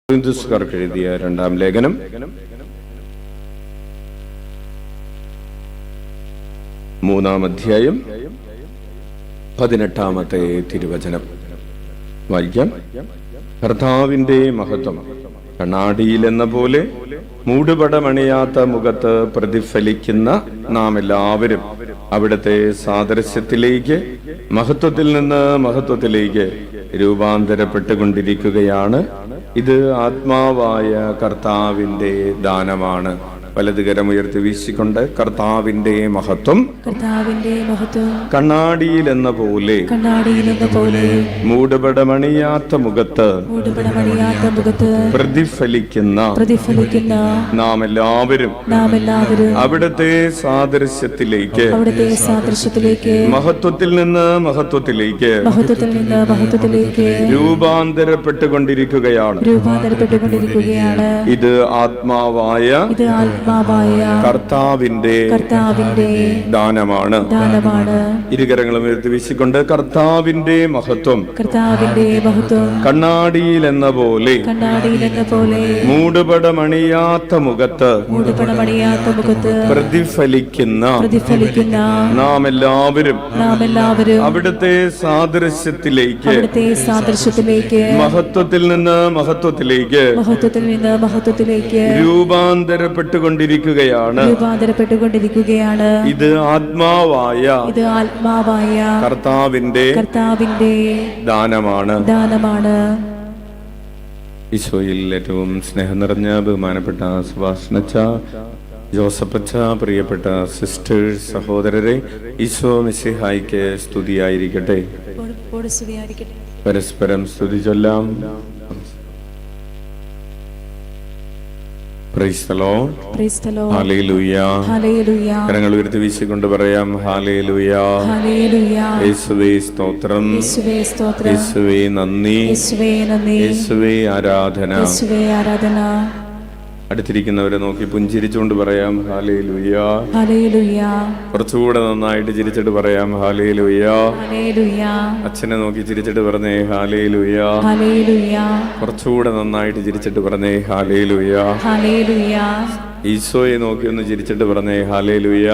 കൊരിന്ത്യർക്കാർക്ക് എഴുതിയ രണ്ടാം ലേഖനം മൂന്നാം അധ്യായം 18-ാമത്തെ തിരുവചനം വായിക്കാം. കർത്താവിന്റെ മഹത്വം കണ്ണാടിയിലെന്ന പോലെ മൂടുപടമണിയാത്ത മുഖത്ത് പ്രതിഫലിക്കുന്ന നാം എല്ലാവരും അവിടുത്തെ സാദൃശ്യത്തിലേക്ക് മഹത്വത്തിൽ നിന്ന് മഹത്വത്തിലേക്ക് രൂപാന്തരപ്പെട്ടുകൊണ്ടിരിക്കുകയാണ്. ഇത് ആത്മാവായ കർത്താവിന്റെ ദാനമാണ്. വലതുകരമുയർത്തി വീശിക്കൊണ്ട് കർത്താവിന്റെ മഹത്വം കണ്ണാടിയിലെന്ന പോലെ മൂടുപടമണിയാത്ത മുഖത്ത് പ്രതിഫലിക്കുന്ന നാം എല്ലാവരും അവിടുത്തെ സാദൃശ്യത്തിലേക്ക് മഹത്വത്തിൽ നിന്ന് മഹത്വത്തിലേക്ക് രൂപാന്തരപ്പെട്ടുകൊണ്ടിരിക്കുകയാണ്. ഇത് ആത്മാവായ കർത്താവിന്റെ ദാനമാണ്. ഇരുകരങ്ങളും ഉയർത്തി വീശിക്കൊണ്ട് കർത്താവിന്റെ മഹത്വം കണ്ണാടിയിലെന്ന പോലെ മൂടുപടമണിയാത്ത മുഖത്ത് പ്രതിഫലിക്കുന്ന നാം എല്ലാവരും അവിടുത്തെ സാദൃശ്യത്തിലേക്ക് മഹത്വത്തിൽ നിന്ന് മഹത്വത്തിലേക്ക് രൂപാന്തരപ്പെട്ടുകൊണ്ടിരിക്കുകയാണ്. ഇത് ആത്മാവായ കർത്താവിന്റെ ദാനമാണ്. ഈശോയിൽ ഏറ്റവും സ്നേഹം നിറഞ്ഞ ബഹുമാനപ്പെട്ട സുഭാഷണച്ച, ജോസഫച്ച, പ്രിയപ്പെട്ട സിസ്റ്റേഴ്സ്, സഹോദരരെ, ഈശോ മിശിഹായ്ക്ക് സ്തുതിയായിരിക്കട്ടെ. പരസ്പരം സ്തുതി ചൊല്ലാം. കരങ്ങൾ ഉയർത്തി വീശിക്കൊണ്ട് പറയാം ഹല്ലേലൂയ. യേശുവേ സ്തോത്രം, യേശുവേ നന്ദി, യേശുവേ ആരാധന. അടുത്തിരിക്കുന്നവരെ നോക്കി പുഞ്ചിരിച്ചുകൊണ്ട് പറയാം ഹല്ലേലൂയ. കുറച്ചുകൂടെ നന്നായിട്ട് ചിരിച്ചിട്ട് പറയാം ഹല്ലേലൂയ. അച്ഛനെ നോക്കി ചിരിച്ചിട്ട് പറഞ്ഞേ ഹല്ലേലൂയ. കുറച്ചുകൂടെ നന്നായിട്ട് ചിരിച്ചിട്ട് പറഞ്ഞേ ഹല്ലേലൂയ. ഈശോയെ നോക്കി ഒന്ന് ചിരിച്ചിട്ട് പറഞ്ഞേ ഹല്ലേലൂയ.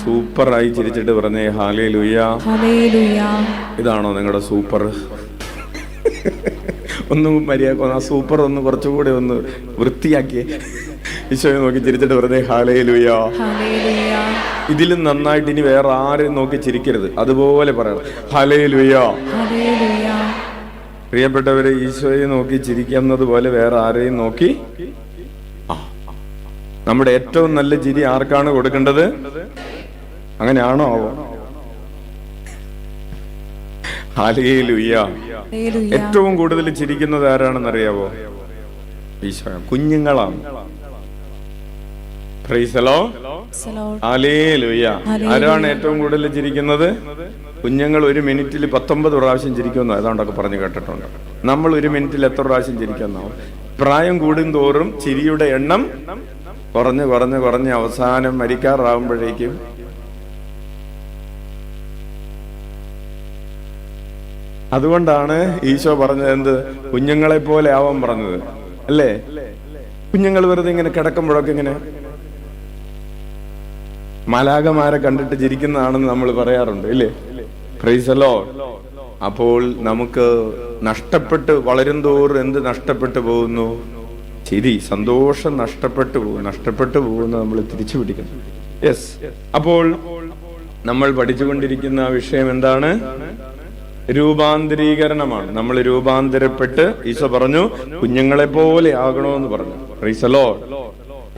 സൂപ്പറായി ചിരിച്ചിട്ട് പറഞ്ഞേ ഹല്ലേലൂയ. ഇതാണോ നിങ്ങളുടെ സൂപ്പർ? ഒന്നും മര്യാദ ആ സൂപ്പർ ഒന്ന് കുറച്ചുകൂടെ ഒന്ന് വൃത്തിയാക്കിയേ. ഈശോയെ നോക്കി ചിരിച്ചിട്ട് പറഞ്ഞേ ഹല്ലേലൂയ. ഇതിലും നന്നായിട്ട് ഇനി വേറെ ആരെയും നോക്കി ചിരിക്കരുത്, അതുപോലെ പറയണം ഹല്ലേലൂയ. പ്രിയപ്പെട്ടവരെ, ഈശോയെ നോക്കി ചിരിക്കുന്നത് പോലെ വേറെ ആരെയും നോക്കി. നമ്മുടെ ഏറ്റവും നല്ല ചിരി ആർക്കാണ് കൊടുക്കേണ്ടത്? അങ്ങനെയാണോ? ഹല്ലേലൂയ. ഏറ്റവും കൂടുതൽ ചിരിക്കുന്നത് ആരാണെന്നറിയാവോ? ഈശോ. കുഞ്ഞുങ്ങളാണ്. Price the lord. ഹല്ലേലൂയ. ആരാണ് ഏറ്റവും കൂടുതൽ ചിരിക്കുന്നത്? കുഞ്ഞുങ്ങൾ 1 മിനിറ്റിൽ 19 പ്രാവശ്യം ചിരിക്കുമെന്നോ ഏതാണ്ടൊക്കെ പറഞ്ഞു കേട്ടിട്ടുണ്ട്. നമ്മൾ 1 മിനിറ്റിൽ എത്ര പ്രാവശ്യം ചിരിക്കുന്നോ? പ്രായം കൂടുന്തോറും ചിരിയുടെ എണ്ണം കുറഞ്ഞ് കുറഞ്ഞ് കുറഞ്ഞ് അവസാനം മരിക്കാറാവുമ്പോഴേക്കും അതുകൊണ്ടാണ് ഈശോ പറഞ്ഞത് എന്ത്? കുഞ്ഞുങ്ങളെ പോലെ ആവാൻ പറഞ്ഞത് അല്ലേ? കുഞ്ഞുങ്ങൾ വെറുതെ ഇങ്ങനെ കിടക്കുമ്പോഴൊക്കെ ഇങ്ങനെ മാലാഖമാരെ കണ്ടിട്ട് ചിരിക്കുന്നതാണെന്ന് നമ്മൾ പറയാറുണ്ട് ഇല്ലേ? Price the Lord. അപ്പോൾ നമുക്ക് നഷ്ടപ്പെട്ട് വളരും തോറും എന്ത് നഷ്ടപ്പെട്ടു പോകുന്നു? ചിരി, സന്തോഷം നഷ്ടപ്പെട്ടു പോകുന്നു. നമ്മൾ തിരിച്ചു പിടിക്കുന്നു. യെസ്. അപ്പോൾ നമ്മൾ പഠിച്ചുകൊണ്ടിരിക്കുന്ന വിഷയം എന്താണ്? രൂപാന്തരീകരണമാണ്. നമ്മൾ രൂപാന്തരപ്പെട്ട്, ഈശോ പറഞ്ഞു കുഞ്ഞുങ്ങളെ പോലെ ആകണമെന്ന് പറഞ്ഞു. Price the Lord.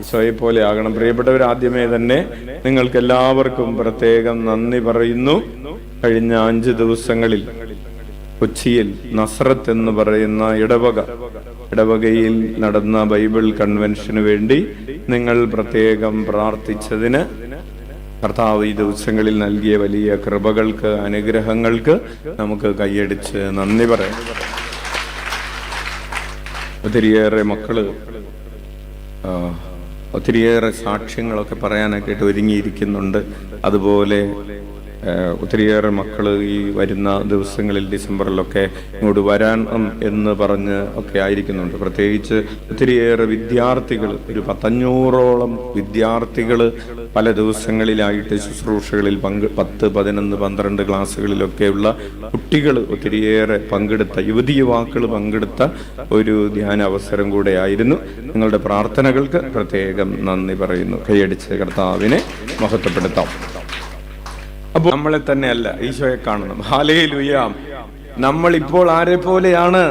ഈശോയെ പോലെ ആകണം. പ്രിയപ്പെട്ടവർ, ആദ്യമേ തന്നെ നിങ്ങൾക്ക് എല്ലാവർക്കും പ്രത്യേകം നന്ദി പറയുന്നു. കഴിഞ്ഞ 5 ദിവസങ്ങളിൽ കൊച്ചിയിൽ നസ്രത്ത് എന്ന് പറയുന്ന ഇടവകയിൽ നടന്ന ബൈബിൾ കൺവെൻഷന് വേണ്ടി നിങ്ങൾ പ്രത്യേകം പ്രാർത്ഥിച്ചതിന് കർത്താവ് ഈ ദിവസങ്ങളിൽ നൽകിയ വലിയ കൃപകൾക്ക്, അനുഗ്രഹങ്ങൾക്ക് നമുക്ക് കൈയടിച്ച് നന്ദി പറയാം. ഒത്തിരിയേറെ മക്കള് ഒത്തിരിയേറെ സാക്ഷ്യങ്ങളൊക്കെ പറയാനൊക്കെ ഒരുങ്ങിയിരിക്കുന്നുണ്ട്. അതുപോലെ ഒത്തിരിയേറെ മക്കൾ ഈ വരുന്ന ദിവസങ്ങളിൽ ഡിസംബറിലൊക്കെ ഇങ്ങോട്ട് വരാൻ എന്ന് പറഞ്ഞ് ഒക്കെ ആയിരിക്കുന്നുണ്ട്. പ്രത്യേകിച്ച് ഒത്തിരിയേറെ വിദ്യാർത്ഥികൾ, ഒരു 500ഓളം വിദ്യാർത്ഥികൾ പല ദിവസങ്ങളിലായിട്ട് ശുശ്രൂഷകളിൽ 10, 11, 12 ക്ലാസ്സുകളിലൊക്കെയുള്ള കുട്ടികൾ ഒത്തിരിയേറെ പങ്കെടുത്ത, യുവതി യുവാക്കൾ പങ്കെടുത്ത ഒരു ധ്യാന അവസരം കൂടെ ആയിരുന്നു. നിങ്ങളുടെ പ്രാർത്ഥനകൾക്ക് പ്രത്യേകം നന്ദി പറയുന്നു. കൈയടിച്ച് കർത്താവിനെ മഹത്വപ്പെടുത്താം. അപ്പോൾ നമ്മളെ തന്നെയല്ല, ഈശോയെ കാണണം. ഹല്ലേലൂയ. നമ്മൾ ഇപ്പോൾ ആരെ പോലെയാണ്?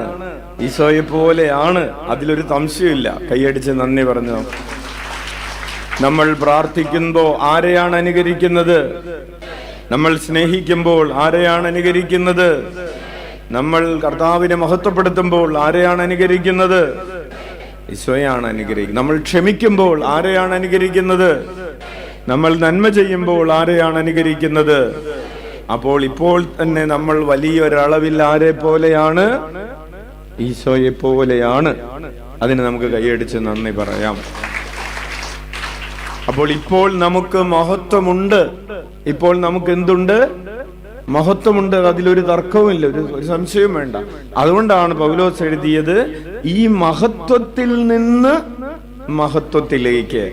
ഈശോയെ പോലെയാണ്, അതിലൊരു സംശയമില്ല. കൈയടിച്ച് നന്ദി പറഞ്ഞു. നമ്മൾ പ്രാർത്ഥിക്കുമ്പോൾ ആരെയാണ് അനുകരിക്കുന്നത്? നമ്മൾ സ്നേഹിക്കുമ്പോൾ ആരെയാണ് അനുകരിക്കുന്നത്? നമ്മൾ കർത്താവിനെ മഹത്വപ്പെടുത്തുമ്പോൾ ആരെയാണ് അനുകരിക്കുന്നത്? ഈശോയാണ് അനുകരിക്കുന്നത്. നമ്മൾ ക്ഷമിക്കുമ്പോൾ ആരെയാണ് അനുകരിക്കുന്നത്? നമ്മൾ നന്മ ചെയ്യുമ്പോൾ ആരെയാണ് അനുകരിക്കുന്നത്? അപ്പോൾ ഇപ്പോൾ തന്നെ നമ്മൾ വലിയൊരളവിൽ ആരെ പോലെയാണ്? ഈശോയെ പോലെയാണ്. അതിന് നമുക്ക് കൈയടിച്ച് നന്ദി പറയാം. അപ്പോൾ ഇപ്പോൾ നമുക്ക് മഹത്വമുണ്ട്. ഇപ്പോൾ നമുക്ക് എന്തുണ്ട്? മഹത്വമുണ്ട്. അതിലൊരു തർക്കവുമില്ല, ഒരു സംശയവും വേണ്ട. അതുകൊണ്ടാണ് പൗലോസ് എഴുതിയത്, ഈ മഹത്വത്തിൽ നിന്ന് മഹത്വത്തിലേക്ക്,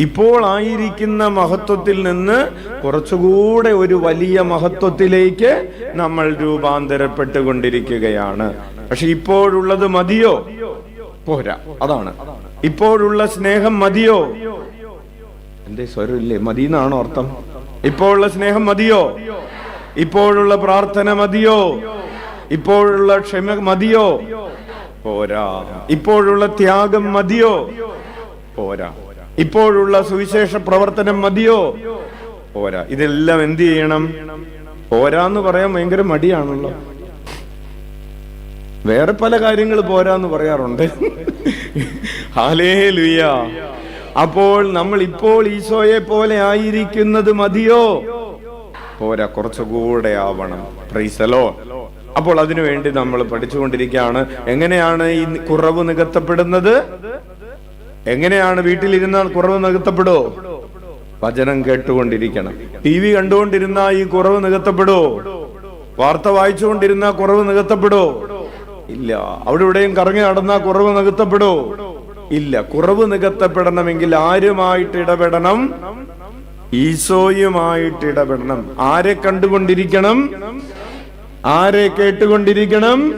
ഇപ്പോൾ ആയിരിക്കുന്ന മഹത്വത്തിൽ നിന്ന് കുറച്ചുകൂടെ ഒരു വലിയ മഹത്വത്തിലേക്ക് നമ്മൾ രൂപാന്തരപ്പെട്ടുകൊണ്ടിരിക്കുകയാണ്. പക്ഷെ ഇപ്പോഴുള്ളത് മതിയോ? പോരാ. അതാണ്. ഇപ്പോഴുള്ള സ്നേഹം മതിയോ? എന്തേ സ്വരമില്ലേ? മതിയെന്നാണോ അർത്ഥം? ഇപ്പോഴുള്ള സ്നേഹം മതിയോ? ഇപ്പോഴുള്ള പ്രാർത്ഥന മതിയോ? ഇപ്പോഴുള്ള ക്ഷമ മതിയോ? പോരാ. ഇപ്പോഴുള്ള ത്യാഗം മതിയോ? പോരാ. ഇപ്പോഴുള്ള സുവിശേഷ പ്രവർത്തനം മതിയോ? പോരാ. ഇതെല്ലാം എന്ത് ചെയ്യണം? പോരാന്ന് പറയാൻ ഭയങ്കര മടിയാണല്ലോ. വേറെ പല കാര്യങ്ങൾ പോരാന്ന് പറയാറുണ്ട്. ഹല്ലേലൂയ. അപ്പോൾ നമ്മൾ ഇപ്പോൾ ഈശോയെ പോലെ ആയിരിക്കുന്നത് മതിയോ? പോരാ, കുറച്ചുകൂടെ ആവണം. Price the Lord. അപ്പോൾ അതിനുവേണ്ടി നമ്മൾ പഠിച്ചുകൊണ്ടിരിക്കുകയാണ്. എങ്ങനെയാണ് ഈ കുറവ് നികത്തപ്പെടുന്നത്? എങ്ങനെയാണ് വീട്ടിലിരുന്നാൽ കുറവ് നികത്തപ്പെടോ? വചനം കേട്ടുകൊണ്ടിരിക്കണം. TV കണ്ടുകൊണ്ടിരുന്ന ഈ കുറവ് നികത്തപ്പെടോ? വാർത്ത വായിച്ചുകൊണ്ടിരുന്ന കുറവ് നികത്തപ്പെടോ? ഇല്ല. അവിടെ ഇവിടെയും കറങ്ങി നടന്ന കുറവ് നികത്തപ്പെടോ? ഇല്ല. കുറവ് നികത്തപ്പെടണമെങ്കിൽ ആരുമായിട്ട് ഇടപെടണം? ഈശോയുമായിട്ട് ഇടപെടണം. ആരെ കണ്ടുകൊണ്ടിരിക്കണം? ആരെ കേട്ടുകൊണ്ടിരിക്കണം?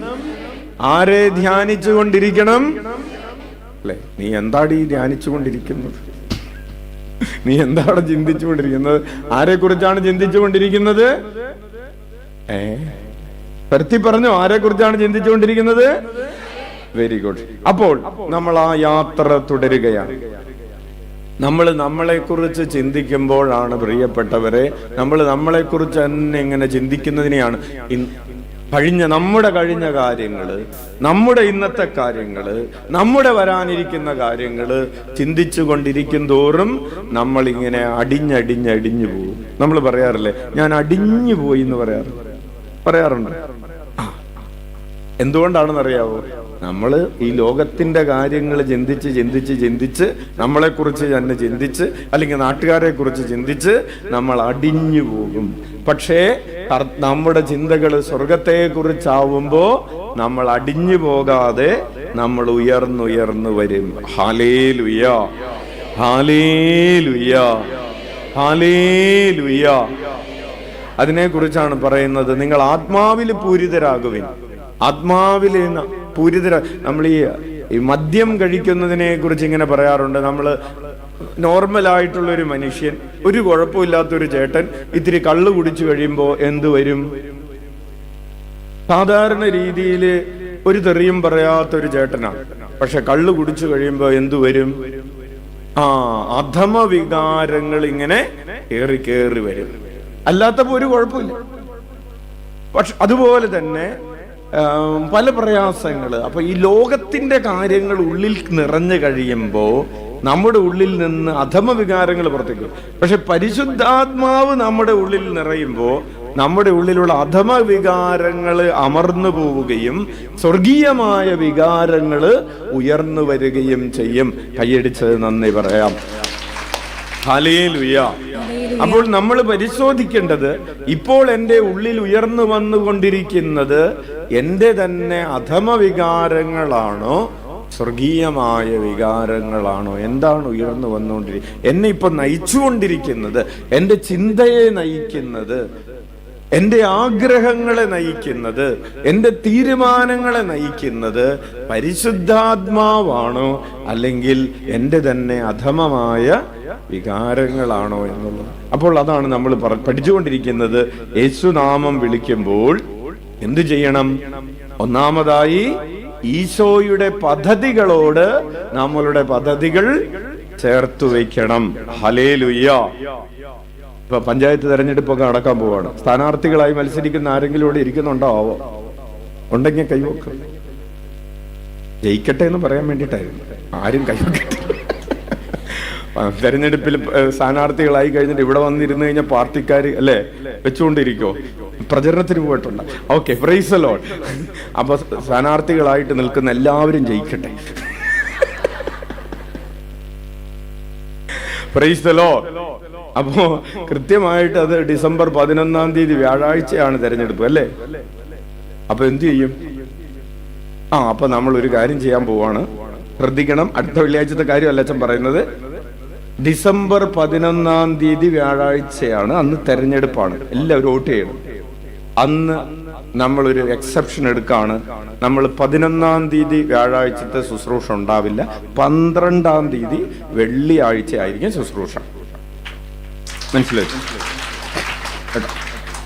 ആരെ ധ്യാനിച്ചു കൊണ്ടിരിക്കണം? അല്ലെ, നീ എന്താടി ധ്യാനിച്ചുകൊണ്ടിരിക്കുന്നത്? നീ എന്താണ് ചിന്തിച്ചുകൊണ്ടിരിക്കുന്നത്? ആരെ കുറിച്ചാണ് ചിന്തിച്ചുകൊണ്ടിരിക്കുന്നത്? പരത്തി പറഞ്ഞോ, ആരെ കുറിച്ചാണ് ചിന്തിച്ചുകൊണ്ടിരിക്കുന്നത്? Very good. അപ്പോൾ നമ്മൾ ആ യാത്ര തുടരുകയാണ്. നമ്മൾ നമ്മളെ കുറിച്ച് ചിന്തിക്കുമ്പോഴാണ്, പ്രിയപ്പെട്ടവരെ, നമ്മൾ നമ്മളെ കുറിച്ച് തന്നെ ഇങ്ങനെ ചിന്തിക്കുന്നതിനെയാണ് നമ്മുടെ കഴിഞ്ഞ കാര്യങ്ങള്, നമ്മുടെ ഇന്നത്തെ കാര്യങ്ങള്, നമ്മുടെ വരാനിരിക്കുന്ന കാര്യങ്ങള് ചിന്തിച്ചു കൊണ്ടിരിക്കും തോറും നമ്മൾ ഇങ്ങനെ അടിഞ്ഞടിഞ്ഞടിഞ്ഞു പോകും. നമ്മൾ പറയാറില്ലേ, ഞാൻ അടിഞ്ഞു പോയി എന്ന് പറയാറുണ്ട്. എന്തുകൊണ്ടാണെന്നറിയാവോ? നമ്മൾ ഈ ലോകത്തിന്റെ കാര്യങ്ങൾ ചിന്തിച്ച് നമ്മളെക്കുറിച്ച് തന്നെ ചിന്തിച്ച്, അല്ലെങ്കിൽ നാട്ടുകാരെ കുറിച്ച് ചിന്തിച്ച് നമ്മൾ അടിഞ്ഞു പോകും. പക്ഷേ നമ്മുടെ ചിന്തകൾ സ്വർഗത്തെ കുറിച്ചാവുമ്പോ നമ്മൾ അടിഞ്ഞു പോകാതെ നമ്മൾ ഉയർന്നുയർന്നു വരും. Hallelujah, hallelujah, hallelujah. അതിനെ കുറിച്ചാണ് പറയുന്നത്. നിങ്ങൾ ആത്മാവിൽ പൂരിതരാകുവിൻ. ആത്മാവിൽ നമ്മൾ ഈ മദ്യം കഴിക്കുന്നതിനെ കുറിച്ച് ഇങ്ങനെ പറയാറുണ്ട്. നമ്മൾ നോർമൽ ആയിട്ടുള്ള ഒരു മനുഷ്യൻ, ഒരു കുഴപ്പമില്ലാത്തൊരു ചേട്ടൻ ഇത്തിരി കള്ളു കുടിച്ചു കഴിയുമ്പോ എന്തു വരും? സാധാരണ രീതിയിൽ ഒരു തെറിയും പറയാത്തൊരു ചേട്ടനാണ്. പക്ഷെ കള്ളു കുടിച്ചു കഴിയുമ്പോ എന്തു വരും? അധമ വികാരങ്ങൾ ഇങ്ങനെ കേറി വരും. അല്ലാത്തപ്പോ ഒരു കുഴപ്പമില്ല. പക്ഷെ അതുപോലെ തന്നെ പല പ്രയാസങ്ങള്. അപ്പൊ ഈ ലോകത്തിന്റെ കാര്യങ്ങൾ ഉള്ളിൽ നിറഞ്ഞു കഴിയുമ്പോ നമ്മുടെ ഉള്ളിൽ നിന്ന് അധമ വികാരങ്ങൾ പുറത്തേക്കും. പക്ഷെ പരിശുദ്ധാത്മാവ് നമ്മുടെ ഉള്ളിൽ നിറയുമ്പോ നമ്മുടെ ഉള്ളിലുള്ള അധമ വികാരങ്ങള് അമർന്നു പോവുകയും സ്വർഗീയമായ വികാരങ്ങള് ഉയർന്നു വരികയും ചെയ്യും. കൈയടിച്ച് നന്ദി പറയാം. ഹല്ലേലൂയ. അപ്പോൾ നമ്മൾ പരിശോധിക്കേണ്ടത്, ഇപ്പോൾ എൻ്റെ ഉള്ളിൽ ഉയർന്നു വന്നുകൊണ്ടിരിക്കുന്നത് എൻ്റെ തന്നെ അധമ വികാരങ്ങളാണോ സ്വർഗീയമായ വികാരങ്ങളാണോ? എന്താണ് ഉയർന്നു വന്നുകൊണ്ടിരിക്കുന്നത്? എന്നെ ഇപ്പൊ നയിച്ചുകൊണ്ടിരിക്കുന്നത്, എൻ്റെ ചിന്തയെ നയിക്കുന്നത്, എൻ്റെ ആഗ്രഹങ്ങളെ നയിക്കുന്നത്, എൻ്റെ തീരുമാനങ്ങളെ നയിക്കുന്നത് പരിശുദ്ധാത്മാവാണോ അല്ലെങ്കിൽ എൻ്റെ തന്നെ അധമമായ വികാരങ്ങളാണോ എന്നുള്ളത്. അപ്പോൾ അതാണ് നമ്മൾ പഠിച്ചുകൊണ്ടിരിക്കുന്നത്. യേശുനാമം വിളിക്കുമ്പോൾ എന്തു ചെയ്യണം? ഒന്നാമതായി ഈശോയുടെ പദ്ധതികളോട് നമ്മളുടെ പദ്ധതികൾ ചേർത്തു വയ്ക്കണം. ഹല്ലേലൂയ. ഇപ്പൊ പഞ്ചായത്ത് തെരഞ്ഞെടുപ്പൊക്കെ നടക്കാൻ പോവാണ്. സ്ഥാനാർത്ഥികളായി മത്സരിക്കുന്ന ആരെങ്കിലും ഇവിടെ ഇരിക്കുന്നുണ്ടോ? ഉണ്ടെങ്കിൽ കൈവക്ക്. ജയിക്കട്ടെ എന്ന് പറയാൻ വേണ്ടിയിട്ടായിരുന്നു. ആരും കൈവക്കട്ടെ. തെരഞ്ഞെടുപ്പിൽ സ്ഥാനാർത്ഥികളായി കഴിഞ്ഞിട്ട് ഇവിടെ വന്നിരുന്നു കഴിഞ്ഞാൽ പാർട്ടിക്കാര് അല്ലെ വെച്ചുകൊണ്ടിരിക്കോ? പ്രചരണത്തിന് പോയിട്ടുണ്ട്. Okay, praise the lord. അപ്പൊ സ്ഥാനാർത്ഥികളായിട്ട് നിൽക്കുന്ന എല്ലാവരും ജയിക്കട്ടെ. Praise the lord. അപ്പോ കൃത്യമായിട്ട് അത് ഡിസംബർ 11 വ്യാഴാഴ്ചയാണ് തെരഞ്ഞെടുപ്പ് അല്ലേ? അപ്പൊ എന്ത് ചെയ്യും? അപ്പൊ നമ്മൾ ഒരു കാര്യം ചെയ്യാൻ പോവാണ്. ശ്രദ്ധിക്കണം, അടുത്ത വെള്ളിയാഴ്ചത്തെ കാര്യമല്ല അച്ഛൻ പറയുന്നത്. ഡിസംബർ 11 വ്യാഴാഴ്ചയാണ്, അന്ന് തെരഞ്ഞെടുപ്പാണ്. എല്ലാവരും വോട്ട് ചെയ്യണം. അന്ന് നമ്മളൊരു എക്സെപ്ഷൻ എടുക്കാണ്. നമ്മൾ 11 വ്യാഴാഴ്ചത്തെ ശുശ്രൂഷ ഉണ്ടാവില്ല. 12 വെള്ളിയാഴ്ച ആയിരിക്കും ശുശ്രൂഷ. മനസ്സിലായി?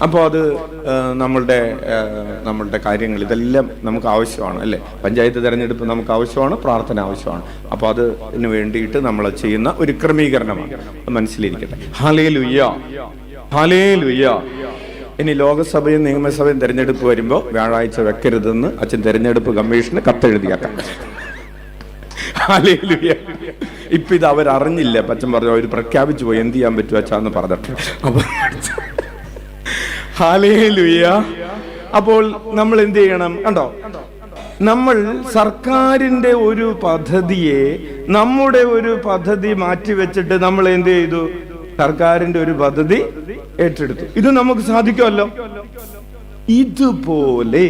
അപ്പോൾ അത് നമ്മളുടെ കാര്യങ്ങൾ ഇതെല്ലാം നമുക്ക് ആവശ്യമാണ് അല്ലേ? പഞ്ചായത്ത് തെരഞ്ഞെടുപ്പ് നമുക്ക് ആവശ്യമാണ്, പ്രാർത്ഥന ആവശ്യമാണ്. അപ്പോൾ അതിന് വേണ്ടിയിട്ട് നമ്മൾ ചെയ്യുന്ന ഒരു ക്രമീകരണമാണ്. മനസ്സിലിരിക്കട്ടെ. ഹല്ലേലൂയ, ഹല്ലേലൂയ. ഇനി ലോകസഭയും നിയമസഭയും തെരഞ്ഞെടുപ്പ് വരുമ്പോൾ വ്യാഴാഴ്ച വെക്കരുതെന്ന് അച്ഛൻ തെരഞ്ഞെടുപ്പ് കമ്മീഷന് കത്തെഴുതിയാക്കാം. ഹല്ലേലൂയ. ഇപ്പൊ ഇത് അവരറിഞ്ഞില്ല. അച്ഛൻ പറഞ്ഞു അവർ പ്രഖ്യാപിച്ചു പോയി. എന്ത് ചെയ്യാൻ പറ്റും അച്ഛാന്ന് പറഞ്ഞിട്ട്. അപ്പൊ ഹല്ലേലൂയ. അപ്പോൾ നമ്മൾ എന്ത് ചെയ്യണം? കണ്ടോ, നമ്മൾ സർക്കാരിന്റെ ഒരു പദ്ധതിയെ, നമ്മുടെ ഒരു പദ്ധതി മാറ്റിവെച്ചിട്ട് നമ്മൾ എന്ത് ചെയ്തു? സർക്കാരിന്റെ ഒരു പദ്ധതി ഏറ്റെടുത്തു. ഇത് നമുക്ക് സാധിക്കുമല്ലോ. ഇതുപോലെ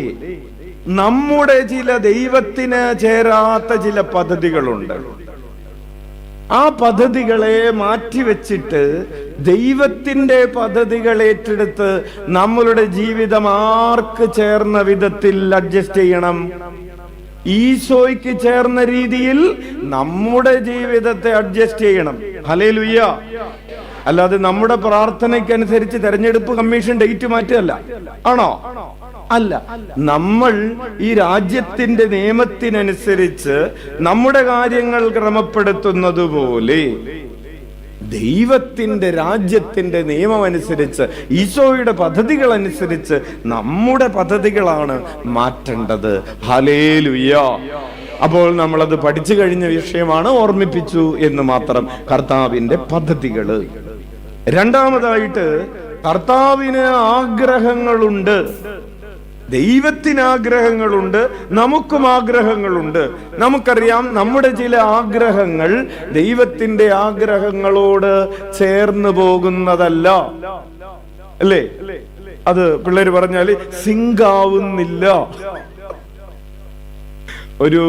നമ്മുടെ ചില ദൈവത്തിന് ചേരാത്ത ചില പദ്ധതികളുണ്ട്. ആ പദ്ധതികളെ മാറ്റിവെച്ചിട്ട് ദൈവത്തിന്റെ പദ്ധതികൾ ഏറ്റെടുത്ത് നമ്മളുടെ ജീവിതം ആർക്ക് ചേർന്ന വിധത്തിൽ അഡ്ജസ്റ്റ് ചെയ്യണം? ഈശോയ്ക്ക് ചേർന്ന രീതിയിൽ നമ്മുടെ ജീവിതത്തെ അഡ്ജസ്റ്റ് ചെയ്യണം. ഹല്ലേലൂയ. അല്ലാതെ നമ്മുടെ പ്രാർത്ഥനയ്ക്കനുസരിച്ച് തെരഞ്ഞെടുപ്പ് കമ്മീഷൻ ഡേറ്റ് മാറ്റുകയല്ല. ആണോ? അല്ല. നമ്മൾ ഈ രാജ്യത്തിന്റെ നിയമത്തിനനുസരിച്ച് നമ്മുടെ കാര്യങ്ങൾ ക്രമപ്പെടുത്തുന്നത് പോലെ ദൈവത്തിന്റെ രാജ്യത്തിന്റെ നിയമം അനുസരിച്ച്, ഈശോയുടെ പദ്ധതികൾ അനുസരിച്ച് നമ്മുടെ പദ്ധതികളാണ് മാറ്റേണ്ടത്. ഹല്ലേലൂയ. അപ്പോൾ നമ്മളത് പഠിച്ചു കഴിഞ്ഞ വിഷയമാണ്, ഓർമ്മിപ്പിച്ചു എന്ന് മാത്രം. കർത്താവിന്റെ പദ്ധതികള്. രണ്ടാമതായിട്ട്, കർത്താവിന് ആഗ്രഹങ്ങളുണ്ട്. ദൈവത്തിന് ആഗ്രഹങ്ങളുണ്ട്, നമുക്കും ആഗ്രഹങ്ങളുണ്ട്. നമുക്കറിയാം, നമ്മുടെ ചില ആഗ്രഹങ്ങൾ ദൈവത്തിന്റെ ആഗ്രഹങ്ങളോട് ചേർന്ന് പോകുന്നതല്ല അല്ലേ? അത് പിള്ളേര് പറഞ്ഞാല് സിങ്കാവുന്നില്ല. ഒരു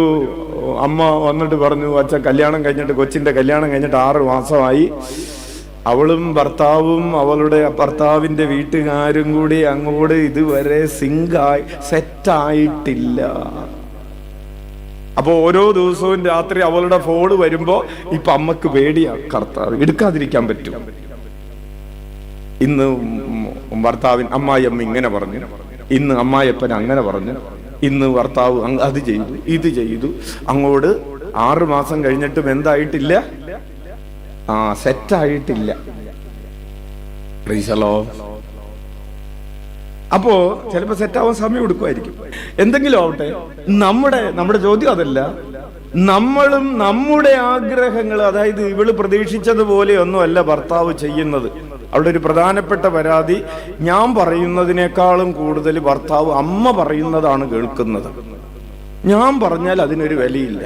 അമ്മ വന്നിട്ട് പറഞ്ഞു, അച്ഛൻ കല്യാണം കഴിഞ്ഞിട്ട്, കൊച്ചിന്റെ കല്യാണം കഴിഞ്ഞിട്ട് 6 മാസമായി. അവളും ഭർത്താവും അവളുടെ ഭർത്താവിന്റെ വീട്ടുകാരും കൂടി അങ്ങോട്ട് ഇതുവരെ സെറ്റായിട്ടില്ല. അപ്പൊ ഓരോ ദിവസവും രാത്രി അവളുടെ ഫോണ് വരുമ്പോ ഇപ്പൊ അമ്മക്ക് പേടിയാ, കർത്താവ് എടുക്കാതിരിക്കാൻ പറ്റും. ഇന്ന് അമ്മായിയമ്മ ഇങ്ങനെ പറഞ്ഞു, ഇന്ന് അമ്മായിയപ്പൻ അങ്ങനെ പറഞ്ഞു, ഇന്ന് ഭർത്താവ് അത് ചെയ്തു, ഇത് ചെയ്തു. അങ്ങോട്ട് 6 മാസം കഴിഞ്ഞിട്ടും എന്തായിട്ടില്ല? സെറ്റായിട്ടില്ല. അപ്പോ ചിലപ്പോ സെറ്റാവാൻ സമയം എടുക്കുമായിരിക്കും. എന്തെങ്കിലും ആവട്ടെ, നമ്മുടെ ചോദ്യം അതല്ല. നമ്മളും നമ്മുടെ ആഗ്രഹങ്ങൾ, അതായത് ഇവള് പ്രതീക്ഷിച്ചതുപോലെ ഒന്നുമല്ല ഭർത്താവ് ചെയ്യുന്നത്. അവളുടെ ഒരു പ്രധാനപ്പെട്ട പരാതി, ഞാൻ പറയുന്നതിനേക്കാളും കൂടുതൽ ഭർത്താവ് അമ്മ പറയുന്നതാണ് കേൾക്കുന്നത്. ഞാൻ പറഞ്ഞാൽ അതിനൊരു വിലയില്ല.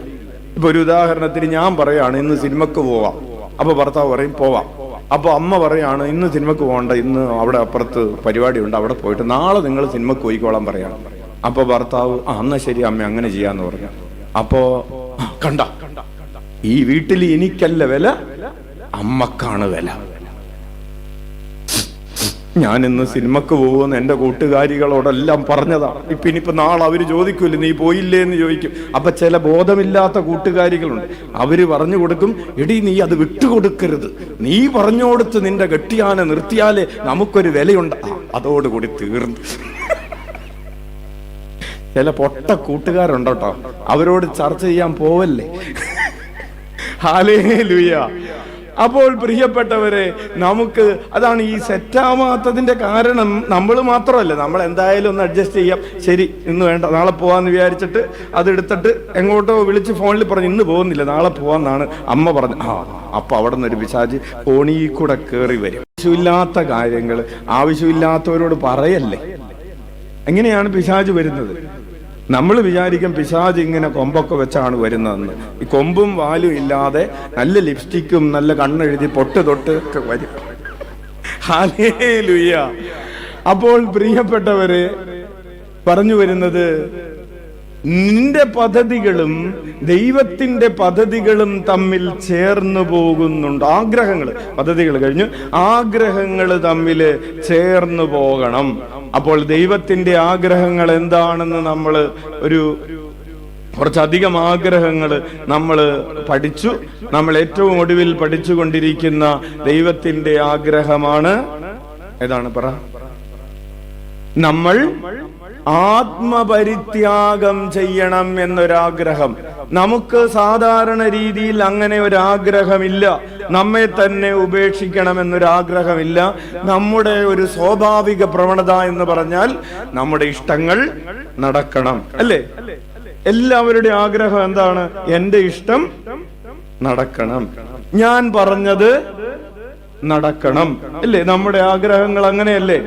ഇപ്പൊ ഒരു ഉദാഹരണത്തിന് ഞാൻ പറയാണ്, ഇന്ന് സിനിമക്ക് പോവാം. അപ്പൊ ഭർത്താവ് പറയും പോവാം. അപ്പോൾ അമ്മ പറയാണ്, ഇന്ന് സിനിമക്ക് പോകണ്ട, ഇന്ന് അവിടെ അപ്പുറത്ത് പരിപാടിയുണ്ട്, അവിടെ പോയിട്ട് നാളെ നിങ്ങൾ സിനിമക്ക് പോയിക്കോളാൻ പറയാണ്. അപ്പൊ ഭർത്താവ് എന്നാ ശരി അമ്മ അങ്ങനെ ചെയ്യാന്ന് പറഞ്ഞു. അപ്പോ കണ്ട, ഈ വീട്ടിൽ എനിക്കല്ല വില, അമ്മക്കാണ് വില. ഞാൻ ഇന്ന് സിനിമക്ക് പോകുമെന്ന് എൻ്റെ കൂട്ടുകാരികളോടെല്ലാം പറഞ്ഞതാ. ഇനിയിപ്പോ നാളെ അവര് ചോദിക്കൂല്ലേ നീ പോയില്ലേ എന്ന് ചോദിക്കും. അപ്പൊ ചില ബോധമില്ലാത്ത കൂട്ടുകാരികളുണ്ട്, അവര് പറഞ്ഞു കൊടുക്കും, എടി നീ അത് വിട്ടുകൊടുക്കരുത്, നീ പറഞ്ഞു കൊടുത്ത് നിന്റെ കെട്ടിയാനെ നിർത്തിയാലേ നമുക്കൊരു വിലയുണ്ട്. അതോടുകൂടി തീർന്നു. ചില പൊട്ട കൂട്ടുകാരുണ്ട് കേട്ടോ, അവരോട് ചർച്ച ചെയ്യാൻ പോവല്ലേ. ഹല്ലേലൂയ. അപ്പോൾ പ്രിയപ്പെട്ടവരെ, നമുക്ക് അതാണ് ഈ സെറ്റാവാത്തതിന്റെ കാരണം. നമ്മൾ മാത്രമല്ല, നമ്മൾ എന്തായാലും ഒന്ന് അഡ്ജസ്റ്റ് ചെയ്യാം, ശരി ഇന്ന് വേണ്ട നാളെ പോവാന്ന് വിചാരിച്ചിട്ട് അതെടുത്തിട്ട് എങ്ങോട്ടോ വിളിച്ച് ഫോണിൽ പറഞ്ഞു ഇന്ന് പോകുന്നില്ല നാളെ പോവാന്നാണ് അമ്മ പറഞ്ഞു. അപ്പൊ അവിടെ നിന്നൊരു പിശാച് കോണീ കൂടെ കയറി വരും. ആവശ്യമില്ലാത്ത കാര്യങ്ങൾ ആവശ്യമില്ലാത്തവരോട് പറയല്ലേ. എങ്ങനെയാണ് പിശാച് വരുന്നത്? നമ്മൾ വിചാരിക്കും പിശാച് ഇങ്ങനെ കൊമ്പൊക്കെ വെച്ചാണ് വരുന്നതെന്ന്. ഈ കൊമ്പും വാലും ഇല്ലാതെ നല്ല ലിപ്സ്റ്റിക്കും നല്ല കണ്ണെഴുതി പൊട്ട് തൊട്ട് ഒക്കെ വരും. ഹല്ലേലൂയ. അപ്പോൾ പ്രിയപ്പെട്ടവരെ, പറഞ്ഞു വരുന്നത്, നിന്റെ പദ്ധതികളും ദൈവത്തിന്റെ പദ്ധതികളും തമ്മിൽ ചേർന്നു പോകുന്നുണ്ട്. ആഗ്രഹങ്ങൾ, പദ്ധതികൾ കഴിഞ്ഞു, ആഗ്രഹങ്ങൾ തമ്മിൽ ചേർന്നു പോകണം. അപ്പോൾ ദൈവത്തിന്റെ ആഗ്രഹങ്ങൾ എന്താണെന്ന് നമ്മൾ കുറച്ചധികം ആഗ്രഹങ്ങൾ നമ്മൾ പഠിച്ചു. നമ്മൾ ഏറ്റവും ഒടുവിൽ പഠിച്ചുകൊണ്ടിരിക്കുന്ന ദൈവത്തിന്റെ ആഗ്രഹമാണ് ഏതാണ് പറ? നമ്മൾ ആത്മപരിത്യാഗം ചെയ്യണം എന്നൊരാഗ്രഹം. നമുക്ക് സാധാരണ രീതിയിൽ അങ്ങനെ ഒരാഗ്രഹമില്ല. നമ്മെ തന്നെ ഉപേക്ഷിക്കണം എന്നൊരാഗ്രഹമില്ല. നമ്മുടെ ഒരു സ്വാഭാവിക പ്രവണത എന്ന് പറഞ്ഞാൽ നമ്മുടെ ഇഷ്ടങ്ങൾ നടക്കണം, അല്ലേ? എല്ലാവരുടെ ആഗ്രഹം എന്താണ്? എന്റെ ഇഷ്ടം നടക്കണം, ഞാൻ പറഞ്ഞത് നടക്കണം, അല്ലേ? നമ്മുടെ ആഗ്രഹങ്ങൾ അങ്ങനെയല്ലേ?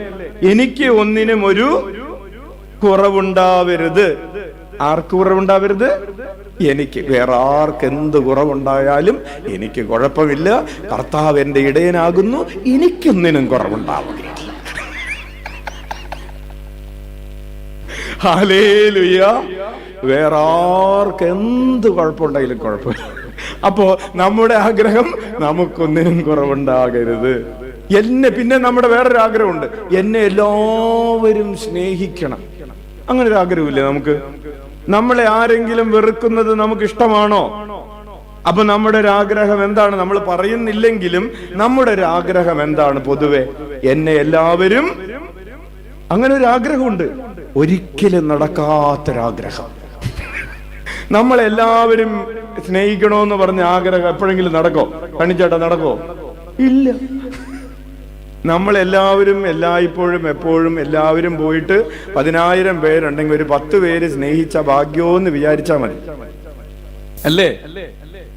എനിക്ക് ഒന്നിനും ഒരു കുറവുണ്ടാവരുത്. ആർക്ക് കുറവുണ്ടാവരുത്? എനിക്ക്. വേറെ ആർക്ക് എന്ത് കുറവുണ്ടായാലും എനിക്ക് കുഴപ്പമില്ല. കർത്താവ് എന്റെ ഇടയനാകുന്നു, എനിക്കൊന്നിനും കുറവുണ്ടാവുകയില്ല. ഹല്ലേലൂയ. വേറെ ആർക്ക് എന്ത് കുഴപ്പമുണ്ടെങ്കിലും കുഴപ്പമില്ല. അപ്പോ നമ്മുടെ ആഗ്രഹം നമുക്കൊന്നിനും കുറവുണ്ടാകരുത്. പിന്നെ നമ്മുടെ വേറൊരു ആഗ്രഹമുണ്ട്, എന്നെ എല്ലാവരും സ്നേഹിക്കണം. അങ്ങനെ ഒരു ആഗ്രഹമില്ലേ നമുക്ക്? നമ്മളെ ആരെങ്കിലും വെറുക്കുന്നത് നമുക്ക് ഇഷ്ടമാണോ? അപ്പൊ നമ്മുടെ ഒരു ആഗ്രഹം എന്താണ്? നമ്മൾ പറയുന്നില്ലെങ്കിലും നമ്മുടെ ഒരു ആഗ്രഹം എന്താണ്? പൊതുവെ എന്നെ എല്ലാവരും, അങ്ങനെ ഒരു ആഗ്രഹമുണ്ട്. ഒരിക്കലും നടക്കാത്തൊരാഗ്രഹം. നമ്മളെല്ലാവരും സ്നേഹിക്കണോന്ന് പറഞ്ഞ ആഗ്രഹം എപ്പോഴെങ്കിലും നടക്കോ? കണിച്ചേട്ടാ നടക്കോ? ഇല്ല. നമ്മളെല്ലാവരും എല്ലായ്പ്പോഴും എപ്പോഴും എല്ലാവരും പോയിട്ട് 10,000 പേരുണ്ടെങ്കിൽ ഒരു 10 പേര് സ്നേഹിച്ച ഭാഗ്യോന്ന് വിചാരിച്ചാൽ മതി, അല്ലേ?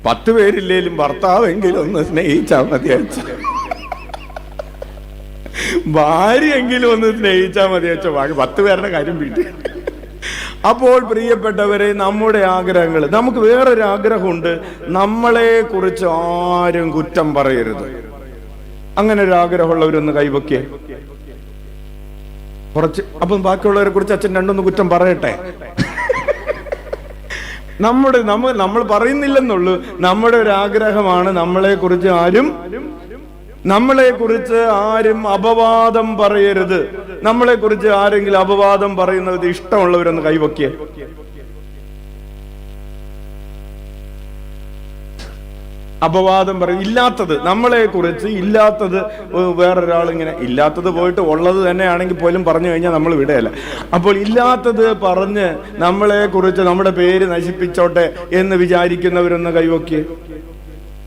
10 പേരില്ലേലും ഭർത്താവെങ്കിലും ഒന്ന് സ്നേഹിച്ചാൽ മതി, ഭാര്യയെങ്കിലും ഒന്ന് സ്നേഹിച്ചാൽ മതി വെച്ചോ, ബാക്കി 10 പേരുടെ കാര്യം വീട്ടിൽ. അപ്പോൾ പ്രിയപ്പെട്ടവരെ, നമ്മുടെ ആഗ്രഹങ്ങൾ, നമുക്ക് വേറൊരു ആഗ്രഹമുണ്ട്, നമ്മളെ കുറിച്ച് ആരും കുറ്റം പറയരുത്. അങ്ങനെ ഒരു ആഗ്രഹമുള്ളവരൊന്ന് കൈവക്കേ കുറച്ച്. അപ്പം ബാക്കിയുള്ളവരെ കുറിച്ച് അച്ഛൻ രണ്ടൊന്ന് കുറ്റം പറയട്ടെ. നമ്മൾ പറയുന്നില്ലെന്നുള്ളൂ. നമ്മുടെ ഒരു ആഗ്രഹമാണ് നമ്മളെ കുറിച്ച് ആരും അപവാദം പറയരുത്. നമ്മളെ കുറിച്ച് ആരെങ്കിലും അപവാദം പറയുന്നത് ഇഷ്ടമുള്ളവരൊന്ന് കൈവക്കേ. അപവാദം പറയും. ഇല്ലാത്തത്, നമ്മളെ കുറിച്ച് ഇല്ലാത്തത് വേറൊരാൾ ഇങ്ങനെ, ഇല്ലാത്തത് പോയിട്ട് ഉള്ളത് തന്നെയാണെങ്കിൽ പോലും പറഞ്ഞു കഴിഞ്ഞാൽ നമ്മൾ വിടയല്ല. അപ്പോൾ ഇല്ലാത്തത് പറഞ്ഞ് നമ്മളെ കുറിച്ച് നമ്മുടെ പേര് നശിപ്പിച്ചോട്ടെ എന്ന് വിചാരിക്കുന്നവരൊന്ന് കൈവക്കി.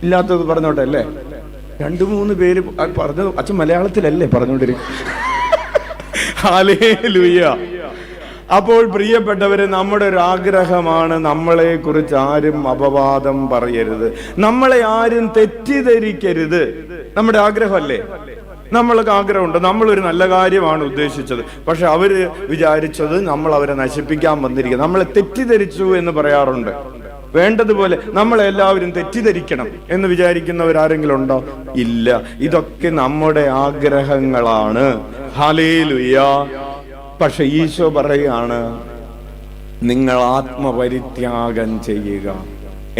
ഇല്ലാത്തത് പറഞ്ഞോട്ടെ, അല്ലേ? 2-3 പേര് പറഞ്ഞത് അച്ഛൻ മലയാളത്തിലല്ലേ പറഞ്ഞോണ്ടിരിക്കും. ഹല്ലേലൂയ. അപ്പോൾ പ്രിയപ്പെട്ടവരെ, നമ്മുടെ ഒരു ആഗ്രഹമാണ് നമ്മളെ കുറിച്ച് ആരും അപവാദം പറയരുത്, നമ്മളെ ആരും തെറ്റിദ്ധരിക്കരുത്. നമ്മുടെ ആഗ്രഹമല്ലേ? നമ്മൾക്ക് ആഗ്രഹമുണ്ട്, നമ്മളൊരു നല്ല കാര്യമാണ് ഉദ്ദേശിച്ചത്, പക്ഷെ അവര് വിചാരിച്ചത് നമ്മൾ അവരെ നശിപ്പിക്കാൻ വന്നിരിക്കുക, നമ്മളെ തെറ്റിദ്ധരിച്ചു എന്ന് പറയാറുണ്ട്. വേണ്ടതുപോലെ നമ്മളെല്ലാവരും തെറ്റിദ്ധരിക്കണം എന്ന് വിചാരിക്കുന്നവരാരെങ്കിലും ഉണ്ടോ? ഇല്ല. ഇതൊക്കെ നമ്മുടെ ആഗ്രഹങ്ങളാണ്. ഹല്ലേലൂയ. പക്ഷെ ഈശോ പറയുകയാണ്, നിങ്ങൾ ആത്മപരിത്യാഗം ചെയ്യുക.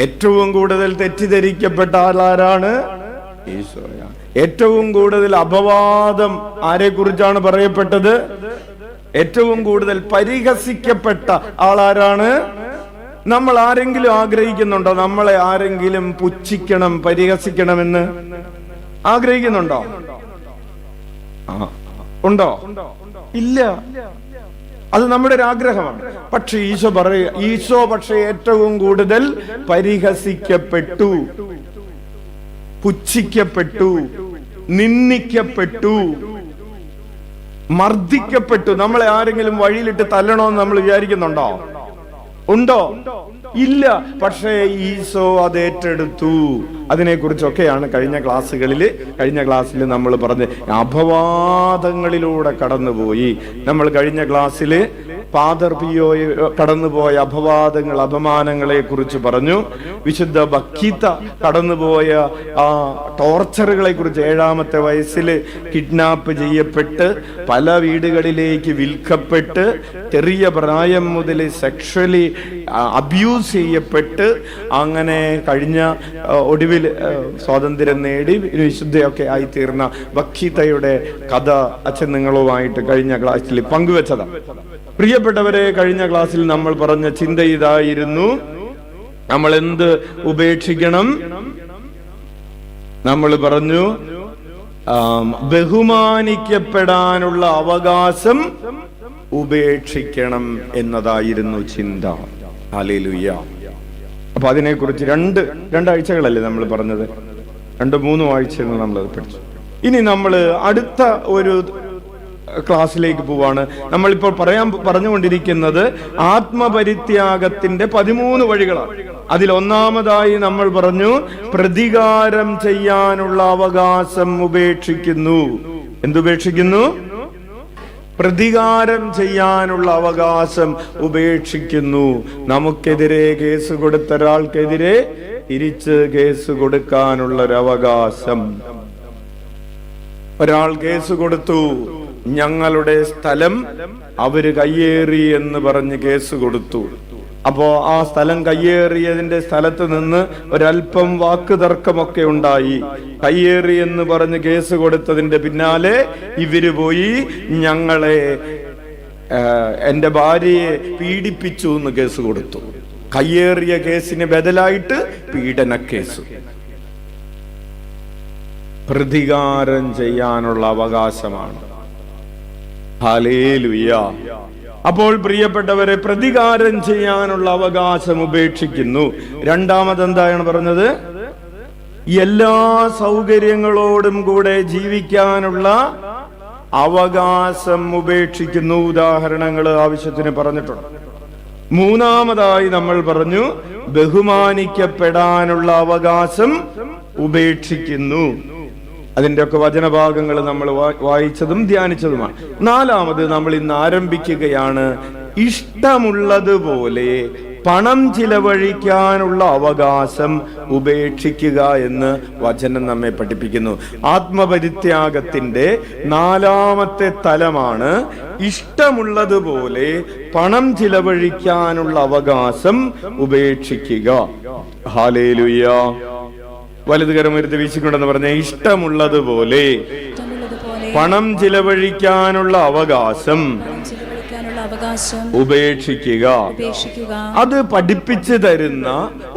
ഏറ്റവും കൂടുതൽ തെറ്റിദ്ധരിക്കപ്പെട്ട ആളാരാണ്? ഈശോയാണ്. ഏറ്റവും കൂടുതൽ അപവാദം ആരെ കുറിച്ചാണ് പറയപ്പെട്ടത്? ഏറ്റവും കൂടുതൽ പരിഹസിക്കപ്പെട്ട ആളാരാണ്? നമ്മൾ ആരെങ്കിലും ആഗ്രഹിക്കുന്നുണ്ടോ നമ്മളെ ആരെങ്കിലും പുച്ഛിക്കണം, പരിഹസിക്കണമെന്ന് ആഗ്രഹിക്കുന്നുണ്ടോ? ഉണ്ടോ? ഇല്ല. അത് നമ്മുടെ ഒരു ആഗ്രഹമാണ്. പക്ഷെ ഈശോ പക്ഷെ ഏറ്റവും കൂടുതൽ പരിഹസിക്കപ്പെട്ടു, പുച്ഛിക്കപ്പെട്ടു, നിന്ദിക്കപ്പെട്ടു, മർദ്ദിക്കപ്പെട്ടു. നമ്മളെ ആരെങ്കിലും വഴിയിലിട്ട് തല്ലണമെന്ന് നമ്മൾ വിചാരിക്കുന്നുണ്ടോ? ഉണ്ടോ? ഇല്ല. പക്ഷേ ഈശോ അത് ഏറ്റെടുത്തു. അതിനെക്കുറിച്ചൊക്കെയാണ് കഴിഞ്ഞ ക്ലാസ്സിൽ നമ്മൾ പറഞ്ഞ അപവാദങ്ങളിലൂടെ കടന്നുപോയി. നമ്മൾ കഴിഞ്ഞ ക്ലാസ്സിൽ ഫാദർ പിയോയെ കടന്നുപോയ അപവാദങ്ങൾ, അപമാനങ്ങളെ കുറിച്ച് പറഞ്ഞു. വിശുദ്ധ ബക്കീത്ത കടന്നുപോയ ആ ടോർച്ചറുകളെ കുറിച്ച്, 7ാമത്തെ വയസ്സിൽ കിഡ്നാപ്പ് ചെയ്യപ്പെട്ട് പല വീടുകളിലേക്ക് വിൽക്കപ്പെട്ട് ചെറിയ പ്രായം മുതൽ സെക്ഷലി അബ്യൂസ് ചെയ്യപ്പെട്ട് അങ്ങനെ കഴിഞ്ഞ ഒടുവിൽ സ്വാതന്ത്ര്യം നേടി വിശുദ്ധയൊക്കെ ആയിത്തീർന്ന ബക്കീത്തയുടെ കഥ അച്ഛൻ നിങ്ങളുമായിട്ട് കഴിഞ്ഞ ക്ലാസ്സിൽ പങ്കുവെച്ചതാണ്. പ്രിയപ്പെട്ടവരെ, കഴിഞ്ഞ ക്ലാസ്സിൽ നമ്മൾ പറഞ്ഞ ചിന്ത ഇതായിരുന്നു: നമ്മൾ എന്ത് ഉപേക്ഷിക്കണം? നമ്മൾ പറഞ്ഞു ബഹുമാനിക്കപ്പെടാനുള്ള അവകാശം ഉപേക്ഷിക്കണം എന്നതായിരുന്നു ചിന്ത. ഹല്ലേലൂയ. അപ്പൊ അതിനെക്കുറിച്ച് രണ്ടാഴ്ചകളല്ലേ നമ്മൾ പറഞ്ഞത്? 2-3 ആഴ്ചകൾ നമ്മളത് പഠിച്ചു. ഇനി നമ്മൾ അടുത്ത ഒരു ക്ലാസ്സിലേക്ക് പോവാണ്. നമ്മളിപ്പോൾ പറഞ്ഞുകൊണ്ടിരിക്കുന്നത് ആത്മപരിത്യാഗത്തിന്റെ 13 വഴികളാണ്. അതിൽ ഒന്നാമതായി നമ്മൾ പറഞ്ഞു, പ്രതികാരം ചെയ്യാനുള്ള അവകാശം ഉപേക്ഷിക്കുന്നു. എന്തുപേക്ഷിക്കുന്നു? പ്രതികാരം ചെയ്യാനുള്ള അവകാശം ഉപേക്ഷിക്കുന്നു. നമുക്കെതിരെ കേസ് കൊടുത്ത ഒരാൾക്കെതിരെ തിരിച്ച് കേസ് കൊടുക്കാനുള്ളൊരവകാശം. ഒരാൾ കേസ് കൊടുത്തു, ഞങ്ങളുടെ സ്ഥലം അവര് കയ്യേറി എന്ന് പറഞ്ഞ് കേസ് കൊടുത്തു. അപ്പോ ആ സ്ഥലം കയ്യേറിയതിന്റെ സ്ഥലത്ത് നിന്ന് ഒരല്പം വാക്കുതർക്കമൊക്കെ ഉണ്ടായി. കയ്യേറി എന്ന് പറഞ്ഞ് കേസ് കൊടുത്തതിന്റെ പിന്നാലെ ഇവര് പോയി എന്റെ ഭാര്യയെ പീഡിപ്പിച്ചു എന്ന് കേസ് കൊടുത്തു. കയ്യേറിയ കേസിന് ബദലായിട്ട് പീഡന കേസ്. പ്രതികാരം ചെയ്യാനുള്ള അവകാശമാണ്. ഹല്ലേലൂയ. അപ്പോൾ പ്രിയപ്പെട്ടവരെ, പ്രതികാരം ചെയ്യാനുള്ള അവകാശം ഉപേക്ഷിക്കുന്നു. രണ്ടാമത് എന്താണ് പറഞ്ഞത്? എല്ലാ സൗകര്യങ്ങളോടും കൂടെ ജീവിക്കാനുള്ള അവകാശം ഉപേക്ഷിക്കുന്നു. ഉദാഹരണങ്ങൾ ആവശ്യത്തിന് പറഞ്ഞിട്ടുണ്ട്. മൂന്നാമതായി നമ്മൾ പറഞ്ഞു, ബഹുമാനിക്കപ്പെടാനുള്ള അവകാശം ഉപേക്ഷിക്കുന്നു. അതിന്റെ ഒക്കെ വചനഭാഗങ്ങൾ നമ്മൾ വായിച്ചതും ധ്യാനിച്ചതുമാണ്. നാലാമത് നമ്മൾ ഇന്ന് ആരംഭിക്കുകയാണ്, ഇഷ്ടമുള്ളതുപോലെ പണം ചിലവഴിക്കാനുള്ള അവകാശം ഉപേക്ഷിക്കുക എന്ന് വചനം നമ്മെ പഠിപ്പിക്കുന്നു. ആത്മപരിത്യാഗത്തിന്റെ 4ാമത്തെ തലമാണ് ഇഷ്ടമുള്ളതുപോലെ പണം ചിലവഴിക്കാനുള്ള അവകാശം ഉപേക്ഷിക്കുക. ഹല്ലേലൂയ. വലതുകരം ഉയർത്തി വീശിക്കൊണ്ടെന്ന് പറഞ്ഞ, ഇഷ്ടമുള്ളതുപോലെ പണം ചിലവഴിക്കാനുള്ള അവകാശം ഉപേക്ഷിക്കുക. അത് പഠിപ്പിച്ചു തരുന്ന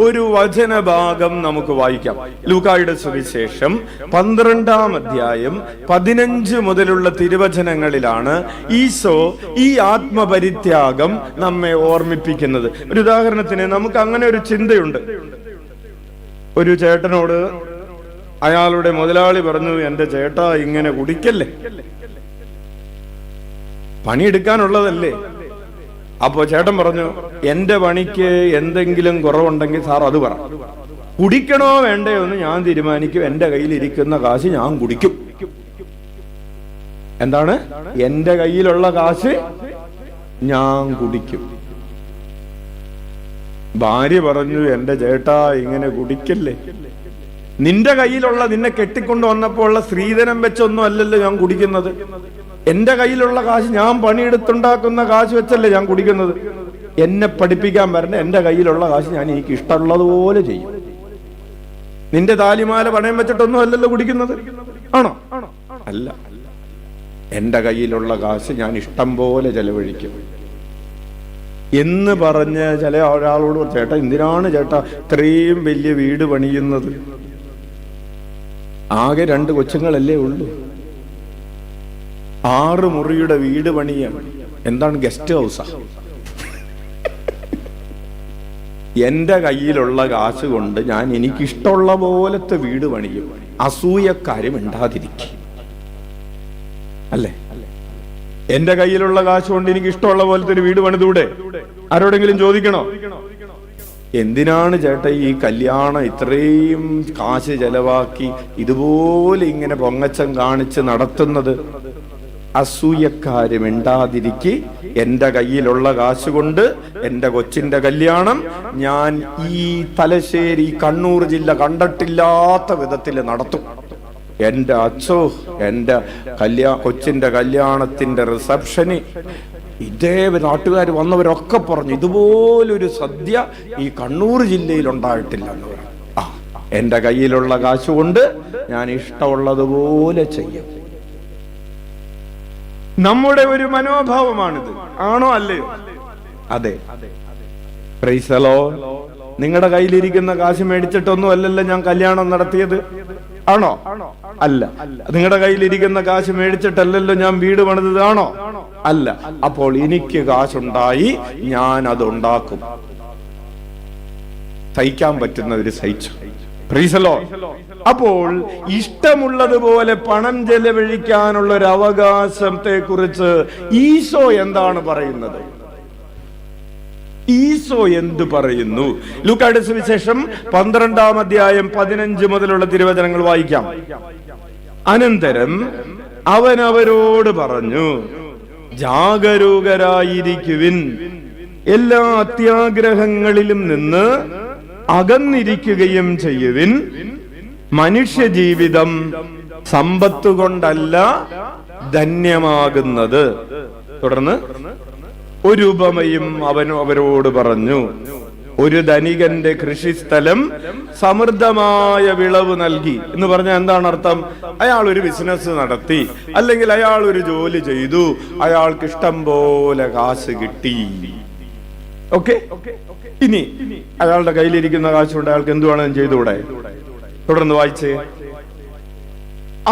ഒരു വചനഭാഗം നമുക്ക് വായിക്കാം. ലൂക്കായുടെ സുവിശേഷം 12-ാം അധ്യായം 15 മുതലുള്ള തിരുവചനങ്ങളിലാണ് ഈശോ ഈ ആത്മപരിത്യാഗം നമ്മെ ഓർമ്മിപ്പിക്കുന്നത്. ഒരു ഉദാഹരണത്തിന്, നമുക്ക് അങ്ങനെ ഒരു ചിന്തയുണ്ട്. ഒരു ചേട്ടനോട് അയാളുടെ മുതലാളി പറഞ്ഞു, എന്റെ ചേട്ടാ ഇങ്ങനെ കുടിക്കല്ലേ, പണിയെടുക്കാനുള്ളതല്ലേ. അപ്പോ ചേട്ടൻ പറഞ്ഞു, എന്റെ പണിക്ക് എന്തെങ്കിലും കുറവുണ്ടെങ്കിൽ സാർ അത് പറ, കുടിക്കണോ വേണ്ടയോ എന്ന് ഞാൻ തീരുമാനിക്കും, എന്റെ കയ്യിലിരിക്കുന്ന കാശ് ഞാൻ കുടിക്കും. എന്താണ്? എന്റെ കയ്യിലുള്ള കാശ് ഞാൻ കുടിക്കും. ഭാര്യ പറഞ്ഞു, എന്റെ ചേട്ടാ ഇങ്ങനെ കുടിക്കല്ലേ, നിന്റെ കയ്യിലുള്ള, നിന്നെ കെട്ടിക്കൊണ്ട് വന്നപ്പോൾ ഉള്ള സ്ത്രീധനം വെച്ചൊന്നും അല്ലല്ലോ ഞാൻ കുടിക്കുന്നത്, എന്റെ കയ്യിലുള്ള കാശ്, ഞാൻ പണിയെടുത്തുണ്ടാക്കുന്ന കാശ് വെച്ചല്ലേ ഞാൻ കുടിക്കുന്നത്. എന്നെ പഠിപ്പിക്കാൻ പറഞ്ഞ എന്റെ കയ്യിലുള്ള കാശ് ഞാൻ എനിക്ക് ഇഷ്ടമുള്ളതുപോലെ ചെയ്യും. നിന്റെ താലിമാല പണയം വെച്ചിട്ടൊന്നും അല്ലല്ലോ കുടിക്കുന്നത്, ആണോ? അല്ല, എന്റെ കയ്യിലുള്ള കാശ് ഞാൻ ഇഷ്ടം പോലെ ചെലവഴിക്കും എന്ന് പറഞ്ഞ് ചില ഒരാളോട്, ചേട്ടാ എന്തിനാണ് ചേട്ടാ ഇത്രയും വലിയ വീട് പണിയുന്നത്, ആകെ 2 കൊച്ചുങ്ങളല്ലേ ഉള്ളൂ, 6 മുറിയുടെ വീട് പണിയാണ്, എന്താണ് ഗസ്റ്റ് ഹൗസാ? എന്റെ കയ്യിലുള്ള കാശ് കൊണ്ട് ഞാൻ എനിക്കിഷ്ടമുള്ള പോലത്തെ വീട് പണിയും, അസൂയക്കാരും ഉണ്ടാതിരിക്കും അല്ലേ? എന്റെ കയ്യിലുള്ള കാശ് കൊണ്ട് എനിക്ക് ഇഷ്ടമുള്ള പോലത്തെ ഒരു വീട് പണിതൂടെ? ആരോടെങ്കിലും ചോദിക്കണോ? എന്തിനാണ് ചേട്ടാ ഈ കല്യാണം ഇത്രയും കാശ് ചെലവാക്കി ഇതുപോലെ ഇങ്ങനെ പൊങ്ങച്ചം കാണിച്ച് നടത്തുന്നത്? അസൂയക്കാര് മിണ്ടാതിരിക്കെ, എന്റെ കയ്യിലുള്ള കാശ് കൊണ്ട് എന്റെ കൊച്ചിന്റെ കല്യാണം ഞാൻ ഈ തലശ്ശേരി കണ്ണൂർ ജില്ല കണ്ടിട്ടില്ലാത്ത വിധത്തിൽ നടത്തും. എന്റെ അച്ഛോ, എന്റെ കൊച്ചിന്റെ കല്യാണത്തിന്റെ റിസപ്ഷന് ഇതേ നാട്ടുകാർ വന്നവരൊക്കെ പറഞ്ഞു, ഇതുപോലൊരു സദ്യ ഈ കണ്ണൂർ ജില്ലയിൽ ഉണ്ടായിട്ടില്ല എന്ന് പറഞ്ഞു. എന്റെ കയ്യിലുള്ള കാശ് കൊണ്ട് ഞാൻ ഇഷ്ടമുള്ളതുപോലെ ചെയ്യും. നമ്മുടെ ഒരു മനോഭാവമാണിത്, ആണോ അല്ലയോ? അതെ. Price the Lord. നിങ്ങളുടെ കയ്യിലിരിക്കുന്ന കാശ് മേടിച്ചിട്ടൊന്നും അല്ലല്ലോ ഞാൻ കല്യാണം നടത്തിയത്, ആണോ? അല്ല. നിങ്ങളുടെ കയ്യിലിരിക്കുന്ന കാശ് മേടിച്ചിട്ടല്ലല്ലോ ഞാൻ വീട് പണിതത്, ആണോ? അല്ല. അപ്പോൾ എനിക്ക് കാശുണ്ടായി, ഞാൻ അതുണ്ടാക്കും. സഹിക്കാൻ പറ്റുന്നവര് സഹിച്ചു. Price the Lord. അപ്പോൾ ഇഷ്ടമുള്ളതുപോലെ പണം ചെലവഴിക്കാനുള്ള ഒരു അവകാശത്തെ കുറിച്ച് ഈശോ എന്താണ് പറയുന്നത്? ഈശോ എന്തു പറയുന്നു? ലൂക്കായുടെ സുവിശേഷം 12-ാം അധ്യായം 15 മുതലുള്ള തിരുവചനങ്ങൾ വായിക്കാം. അനന്തരം അവൻ അവരോട് പറഞ്ഞു, ജാഗരൂകരായിരിക്കുവിൻ, എല്ലാ അത്യാഗ്രഹങ്ങളിലും നിന്ന് അകന്നിരിക്കുകയും ചെയ്യുവിൻ. മനുഷ്യജീവിതം സമ്പത്ത് കൊണ്ടല്ല ധന്യമാകുന്നത്. തുടർന്ന് ഒരു ഉപമയും അവൻ അവരോട് പറഞ്ഞു. ഒരു ധനികന്റെ കൃഷിസ്ഥലം സമൃദ്ധമായ വിളവ് നൽകി എന്ന് പറഞ്ഞാൽ എന്താണ് അർത്ഥം? അയാൾ ഒരു ബിസിനസ് നടത്തി, അല്ലെങ്കിൽ അയാൾ ഒരു ജോലി ചെയ്തു, അയാൾക്ക് ഇഷ്ടം പോലെ കാശ് കിട്ടി. ഓക്കെ, ഇനി അയാളുടെ കയ്യിലിരിക്കുന്ന കാശ് കൊണ്ട് അയാൾക്ക് എന്ത് വേണം ചെയ്തുകൂടെ? തുടർന്ന് വായിച്ചേ.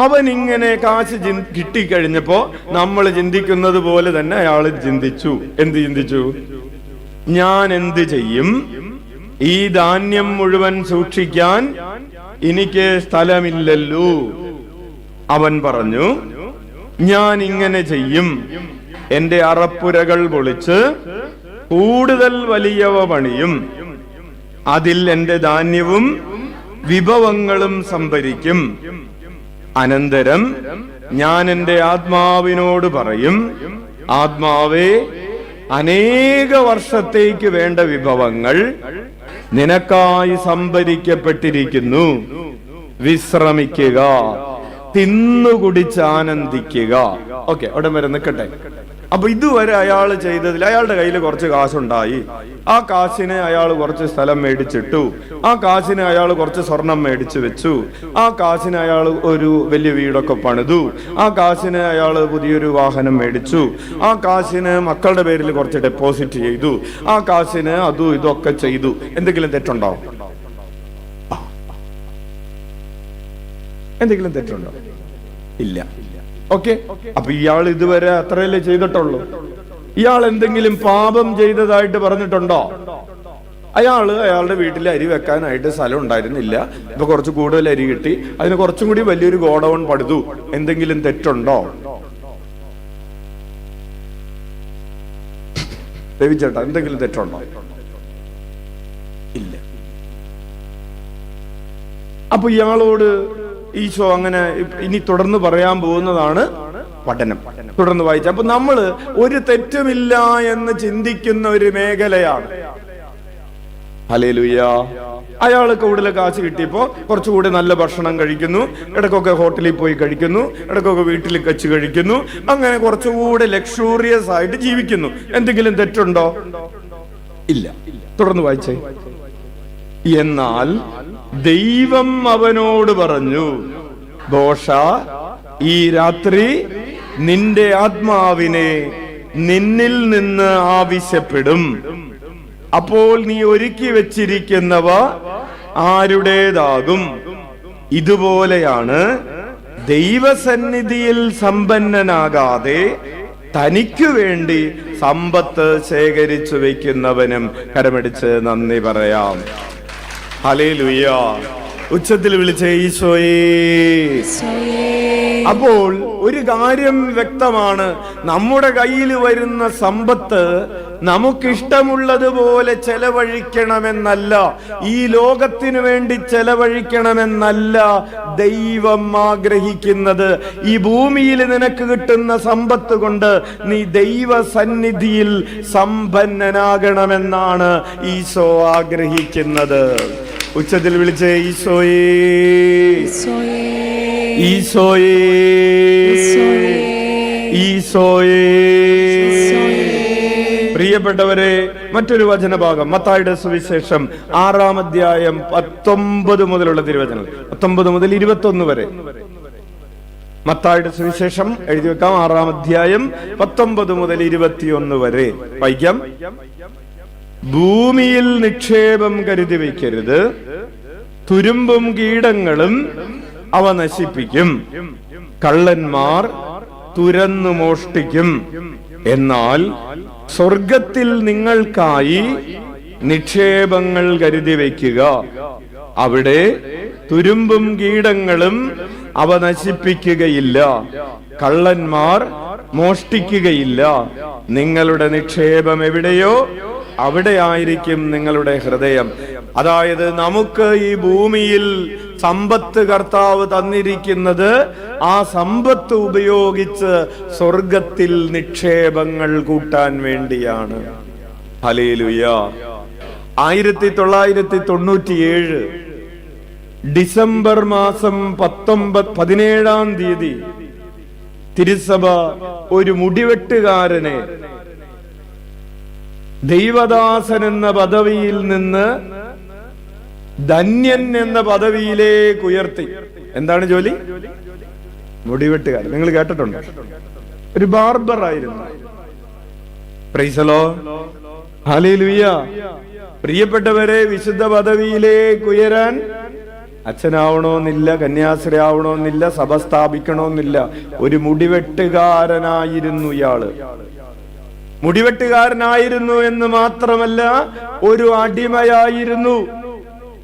അവൻ ഇങ്ങനെ കാശ് കിട്ടിക്കഴിഞ്ഞപ്പോ നമ്മൾ ചിന്തിക്കുന്നത് പോലെ തന്നെ അയാൾ ചിന്തിച്ചു. എന്ത് ചിന്തിച്ചു? ഞാൻ എന്ത് ചെയ്യും? ഈ ധാന്യം മുഴുവൻ സൂക്ഷിക്കാൻ എനിക്ക് സ്ഥലമില്ലല്ലോ. അവൻ പറഞ്ഞു, ഞാൻ ഇങ്ങനെ ചെയ്യും, എന്റെ അറപ്പുരകൾ പൊളിച്ച് കൂടുതൽ വലിയവ പണിയും, അതിൽ എന്റെ ധാന്യവും വിഭവങ്ങളും സംഭരിക്കും. അനന്തരം ഞാൻ എന്റെ ആത്മാവിനോട് പറയും, ആത്മാവേ, അനേക വർഷത്തേക്ക് വേണ്ട വിഭവങ്ങൾ നിനക്കായി സംഭരിക്കപ്പെട്ടിരിക്കുന്നു, വിശ്രമിക്കുക, തിന്നുകുടിച്ച് ആനന്ദിക്കുക. ഓക്കെ, അവിടെ വരെ നിൽക്കട്ടെ. അപ്പൊ ഇതുവരെ അയാൾ ചെയ്തതിൽ അയാളുടെ കയ്യിൽ കുറച്ച് കാശുണ്ടായി. ആ കാശിന് അയാൾ കുറച്ച് സ്ഥലം മേടിച്ചിട്ടു, ആ കാശിന് അയാൾ കുറച്ച് സ്വർണം മേടിച്ചു വെച്ചു, ആ കാശിന് അയാൾ ഒരു വലിയ വീടൊക്കെ പണിതു, ആ കാശിന് അയാൾ പുതിയൊരു വാഹനം മേടിച്ചു, ആ കാശിന് മക്കളുടെ പേരിൽ കുറച്ച് ഡെപ്പോസിറ്റ് ചെയ്തു, ആ കാശിന് അതും ഇതൊക്കെ ചെയ്തു. എന്തെങ്കിലും തെറ്റുണ്ടാവും? എന്തെങ്കിലും തെറ്റുണ്ടോ? ഇല്ല. ഓക്കെ, അപ്പൊ ഇയാൾ ഇതുവരെ അത്രയല്ലേ ചെയ്തിട്ടുള്ളൂ. ഇയാൾ എന്തെങ്കിലും പാപം ചെയ്തതായിട്ട് പറഞ്ഞിട്ടുണ്ടോ? അയാളുടെ വീട്ടിൽ അരി വെക്കാനായിട്ട് സ്ഥലം ഉണ്ടായിരുന്നില്ല, ഇപ്പൊ കുറച്ച് കൂടുതൽ അരി കിട്ടി, അതിന് കുറച്ചും കൂടി വലിയൊരു ഗോഡൌൺ പണിതു. എന്തെങ്കിലും തെറ്റുണ്ടോ? ദേവിച്ചേട്ടാ, എന്തെങ്കിലും തെറ്റുണ്ടോ? ഇല്ല. അപ്പൊ ഇയാളോട് ഈശോ അങ്ങനെ ഇനി തുടർന്ന് പറയാൻ പോകുന്നതാണ് പഠനം. തുടർന്ന് വായിച്ച. അപ്പൊ നമ്മള് ഒരു തെറ്റുമില്ല എന്ന് ചിന്തിക്കുന്ന ഒരു മേഖലയാണ്. ഹല്ലേലൂയ. അയാൾ കൂടുതൽ കാശ് കിട്ടിയപ്പോൾ കുറച്ചുകൂടി നല്ല ഭക്ഷണം കഴിക്കുന്നു, ഇടയ്ക്കൊക്കെ ഹോട്ടലിൽ പോയി കഴിക്കുന്നു, ഇടയ്ക്കൊക്കെ വീട്ടിൽ വെച്ച് കഴിക്കുന്നു, അങ്ങനെ കുറച്ചുകൂടി ലക്ഷൂറിയസ് ആയിട്ട് ജീവിക്കുന്നു. എന്തെങ്കിലും തെറ്റുണ്ടോ? ഇല്ല. തുടർന്ന് വായിച്ചേ. എന്നാൽ ദൈവം അവനോട് പറഞ്ഞു, ദോഷ, ഈ രാത്രി നിന്റെ ആത്മാവിനെ നിന്നിൽ നിന്ന് ആവശ്യപ്പെടും. അപ്പോൾ നീ ഒരുക്കി വെച്ചിരിക്കുന്നവ ആരുടേതാകും? ഇതുപോലെയാണ് ദൈവസന്നിധിയിൽ സമ്പന്നനാകാതെ തനിക്കു വേണ്ടി സമ്പത്ത് ശേഖരിച്ചു വെക്കുന്നവനും. കരമടിച്ച് നന്ദി പറയാം. ഹല്ലേലൂയ. ഉച്ചത്തിൽ വിളിച്ചേ ഈശോയേ. അപ്പോൾ ഒരു കാര്യം വ്യക്തമാണ്, നമ്മുടെ കയ്യിൽ വരുന്ന സമ്പത്ത് നമുക്കിഷ്ടമുള്ളതുപോലെ ചെലവഴിക്കണമെന്നല്ല, ഈ ലോകത്തിനു വേണ്ടി ചെലവഴിക്കണമെന്നല്ല ദൈവം ആഗ്രഹിക്കുന്നത്. ഈ ഭൂമിയിൽ നിനക്ക് കിട്ടുന്ന സമ്പത്ത് കൊണ്ട് നീ ദൈവസന്നിധിയിൽ സമ്പന്നനാകണമെന്നാണ് ഈശോ ആഗ്രഹിക്കുന്നത്. ഉച്ചത്തിൽ വിളിച്ചേ ഈശോയേ, ഈശോയേ, ഈശോയേ. പ്രിയപ്പെട്ടവരെ, മറ്റൊരു വചനഭാഗം മത്തായിയുടെ സുവിശേഷം 6-ാം അധ്യായം 19 മുതലുള്ള തിരുവചനം, 19 മുതൽ 21 വരെ. മത്തായിയുടെ സുവിശേഷം എഴുതി വെക്കാം. 6-ാം അധ്യായം 19 മുതൽ 21 വരെ വായിക്കാം. ഭൂമിയിൽ നിക്ഷേപം കരുതി വയ്ക്കരുത്, തുരുമ്പും കീടങ്ങളും അവ നശിപ്പിക്കും, കള്ളന്മാർ തുരന്നു മോഷ്ടിക്കും. എന്നാൽ സ്വർഗത്തിൽ നിങ്ങൾക്കായി നിക്ഷേപങ്ങൾ കരുതി വയ്ക്കുക. അവിടെ തുരുമ്പും കീടങ്ങളും അവ നശിപ്പിക്കുകയില്ല, കള്ളന്മാർ മോഷ്ടിക്കുകയില്ല. നിങ്ങളുടെ നിക്ഷേപം എവിടെയോ അവിടെ ആയിരിക്കും നിങ്ങളുടെ ഹൃദയം. അതായത് നമുക്ക് ഈ ഭൂമിയിൽ സമ്പത്ത് കർത്താവ് തന്നിരിക്കുന്നത് ആ സമ്പത്ത് ഉപയോഗിച്ച് സ്വർഗത്തിൽ നിക്ഷേപങ്ങൾ കൂട്ടാൻ വേണ്ടിയാണ്. ഹല്ലേലൂയ. 1997 ഡിസംബർ മാസം 17-ാം തീയതി തിരുസഭ ഒരു മുടിവെട്ടുകാരനെ ദൈവദാസൻ എന്ന പദവിയിൽ നിന്ന് ധന്യൻ എന്ന പദവിയിലേക്ക് ഉയർത്തി. എന്താണ് ജോലി? മുടിവെട്ടുകാരൻ. നിങ്ങൾ കേട്ടിട്ടുണ്ടോ? ഒരു ബാർബർ ആയിരുന്നു. Price the lord. ഹല്ലേലൂയ. പ്രിയപ്പെട്ടവരെ, വിശുദ്ധ പദവിയിലേക്ക് ഉയരാൻ അച്ഛനാവണമെന്നില്ല, കന്യാസ്ത്രീ ആവണമെന്നില്ല, സഭ സ്ഥാപിക്കണമെന്നില്ല. ഒരു മുടിവെട്ടുകാരനായിരുന്നു ഇയാള്. മുടിവെട്ടുകാരനായിരുന്നു എന്ന് മാത്രമല്ല, ഒരു അടിമയായിരുന്നു.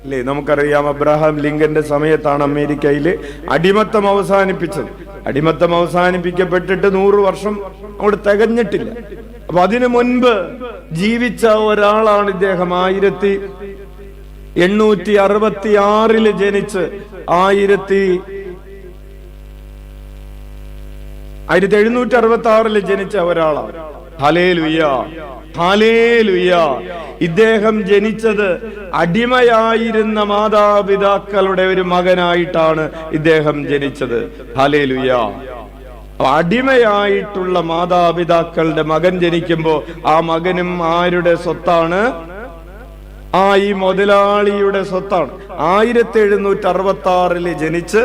അല്ലേ? നമുക്കറിയാം, അബ്രഹാം ലിങ്കന്റെ സമയത്താണ് അമേരിക്കയില് അടിമത്തം അവസാനിപ്പിച്ചത്. അടിമത്തം അവസാനിപ്പിക്കപ്പെട്ടിട്ട് 100 വർഷം അവിടെ തികഞ്ഞിട്ടില്ല. അപ്പൊ അതിനു മുൻപ് ജീവിച്ച ഒരാളാണ് ഇദ്ദേഹം. 1866 ജനിച്ച് 1766 ജനിച്ച ഒരാളാണ്. Hallelujah, hallelujah. ഇദ്ദേഹം ജനിച്ചത് അടിമയായിരുന്ന മാതാപിതാക്കളുടെ ഒരു മകനായിട്ടാണ് ഇദ്ദേഹം ജനിച്ചത്. ഹല്ലേലൂയ. അടിമയായിട്ടുള്ള മാതാപിതാക്കളുടെ മകൻ ജനിക്കുമ്പോ ആ മകനും ആരുടെ സ്വത്താണ്? ഈ മുതലാളിയുടെ സ്വത്താണ്. 1766 ജനിച്ച്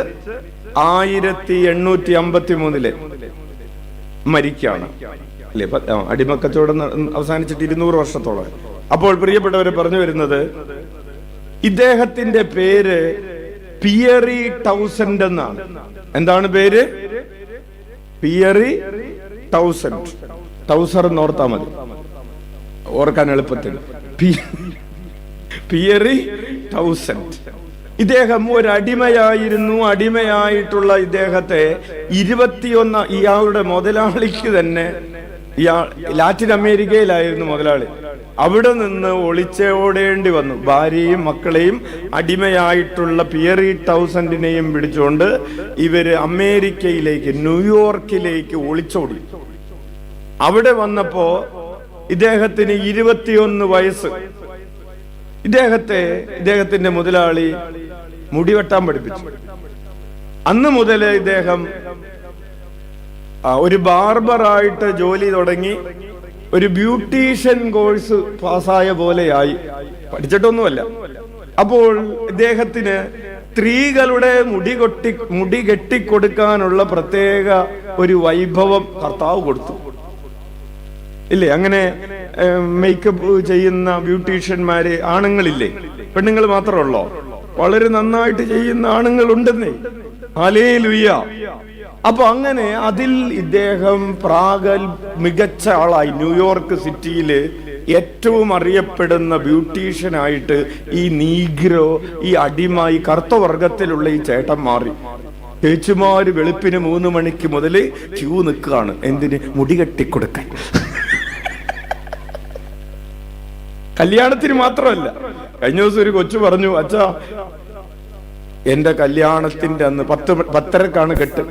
1853 മരിക്കാണ്. അല്ലെ? അടിമക്കച്ചവടം അവസാനിച്ചിട്ട് 200 വർഷത്തോളം. അപ്പോൾ പ്രിയപ്പെട്ടവരെ, പറഞ്ഞു വരുന്നത്, ഇദ്ദേഹത്തിന്റെ പേര് പിയറി ടൗസൻഡ് എന്നാണ്. എന്താണ് പേര്? പിയറി ടൗസൻഡ്. ടൗസർ എന്നോർത്താ മതി, ഓർക്കാൻ എളുപ്പത്തിൽ. പിയറി ടൗസൻഡ്. ഇദ്ദേഹം ഒരു അടിമയായിരുന്നു. അടിമയായിട്ടുള്ള ഇദ്ദേഹത്തെ 21 ഇയാളുടെ മുതലാളിക്ക് തന്നെ, ഇയാൾ ലാറ്റിൻ അമേരിക്കയിലായിരുന്നു മുതലാളി, അവിടെ നിന്ന് ഒളിച്ചോടേണ്ടി വന്നു. ഭാര്യയും മക്കളെയും അടിമയായിട്ടുള്ള പിയറി ടൗസൻഡിനെയും പിടിച്ചുകൊണ്ട് ഇവര് അമേരിക്കയിലേക്ക്, ന്യൂയോർക്കിലേക്ക് ഒളിച്ചോടി. അവിടെ വന്നപ്പോ ഇദ്ദേഹത്തിന് 21 വയസ്സ്. ഇദ്ദേഹത്തിന്റെ മുതലാളി മുടിവെട്ടാൻ പഠിപ്പിച്ചു. അന്ന് മുതൽ ഇദ്ദേഹം ഒരു ബാർബറായിട്ട് ജോലി തുടങ്ങി. ഒരു ബ്യൂട്ടീഷ്യൻ കോഴ്സ് പാസ്സായ പോലെയായി, പഠിച്ചിട്ടൊന്നുമല്ല. അപ്പോൾ ഇദ്ദേഹത്തിന് സ്ത്രീകളുടെ മുടി കെട്ടിക്കൊടുക്കാനുള്ള പ്രത്യേക ഒരു വൈഭവം കർത്താവ് കൊടുത്തു, ഇല്ലേ? അങ്ങനെ മേക്കപ്പ് ചെയ്യുന്ന ബ്യൂട്ടീഷ്യന്മാര് ആണുങ്ങളില്ലേ, പെണ്ണുങ്ങൾ മാത്രമുള്ളോ? വളരെ നന്നായിട്ട് ചെയ്യുന്ന ആണുങ്ങളുണ്ടെന്നേ. ഹല്ലേലൂയ. അപ്പൊ അങ്ങനെ അതിൽ ഇദ്ദേഹം മികച്ച ആളായി. ന്യൂയോർക്ക് സിറ്റിയില് ഏറ്റവും അറിയപ്പെടുന്ന ബ്യൂട്ടീഷ്യനായിട്ട് ഈ നീഗ്രോ, ഈ അടിമ, ഈ കറുത്ത വർഗത്തിലുള്ള ഈ ചേട്ടൻ മാറി. ചേച്ചിമാര് വെളുപ്പിന് 3 മണിക്ക് മുതല് ക്യൂ നിൽക്കുകയാണ്. എന്തിന്? മുടി കെട്ടിക്കൊടുക്കാൻ. കല്യാണത്തിന് മാത്രമല്ല. കഴിഞ്ഞ ദിവസം ഒരു കൊച്ചു പറഞ്ഞു, അച്ഛാ എന്റെ കല്യാണത്തിന്റെ അന്ന് 10:30 കെട്ട്,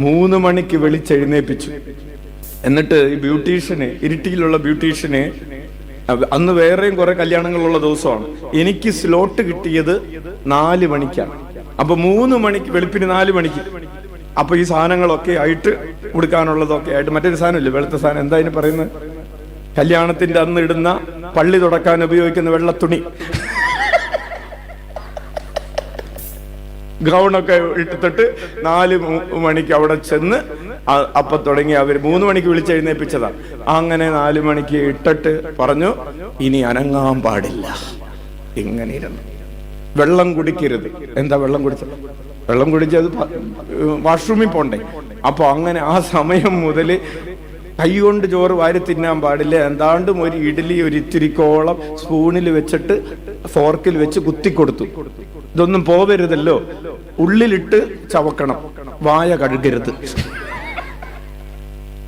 3 മണിക്ക് വിളിച്ചെഴുന്നേപ്പിച്ചു. എന്നിട്ട് ഈ ബ്യൂട്ടീഷ്യന്, ഇരിട്ടിയിലുള്ള ബ്യൂട്ടീഷ്യന്, അന്ന് വേറെയും കുറെ കല്യാണങ്ങളുള്ള ദിവസമാണ്, എനിക്ക് സ്ലോട്ട് കിട്ടിയത് 4 മണിക്കാണ്. അപ്പൊ 3 മണിക്ക്, വെളുപ്പിന് 4 മണിക്ക്. അപ്പൊ ഈ സാധനങ്ങളൊക്കെ ആയിട്ട്, കൊടുക്കാനുള്ളതൊക്കെ ആയിട്ട്, മറ്റൊരു സാധനമില്ല, വെളുത്ത സാധനം, എന്താ അതിന് പറയുന്നത്? കല്യാണത്തിന്റെ അന്ന് ഇടുന്ന, പള്ളി തുടക്കാൻ ഉപയോഗിക്കുന്ന വെള്ളത്തുണി, ഗൗണൊക്കെ ഇട്ടിട്ട് 4 മണിക്ക് അവിടെ ചെന്ന് അപ്പൊ തുടങ്ങി. അവർ 3 മണിക്ക് വിളിച്ചെഴുന്നേപ്പിച്ചതാ. അങ്ങനെ 4 മണിക്ക് ഇട്ടിട്ട് പറഞ്ഞു, ഇനി അനങ്ങാൻ പാടില്ല, ഇങ്ങനെ ഇരുന്നു. വെള്ളം കുടിക്കരുത്. എന്താ വെള്ളം കുടിച്ചത്? വെള്ളം കുടിച്ചത് വാഷ്റൂമിൽ പോണ്ടേ. അപ്പൊ അങ്ങനെ ആ സമയം മുതല് കൈകൊണ്ട് ചോറ് വാരി തിന്നാൻ പാടില്ല. എന്താണ്ടും ഒരു ഇഡ്ഡലി ഒരു ഇത്തിരിക്കോളം സ്പൂണിൽ വെച്ചിട്ട് ഫോർക്കിൽ വെച്ച് കുത്തിക്കൊടുത്തു. ഇതൊന്നും പോവരുതല്ലോ, ഉള്ളിലിട്ട് ചവക്കണം, വായ കഴുകരുത്.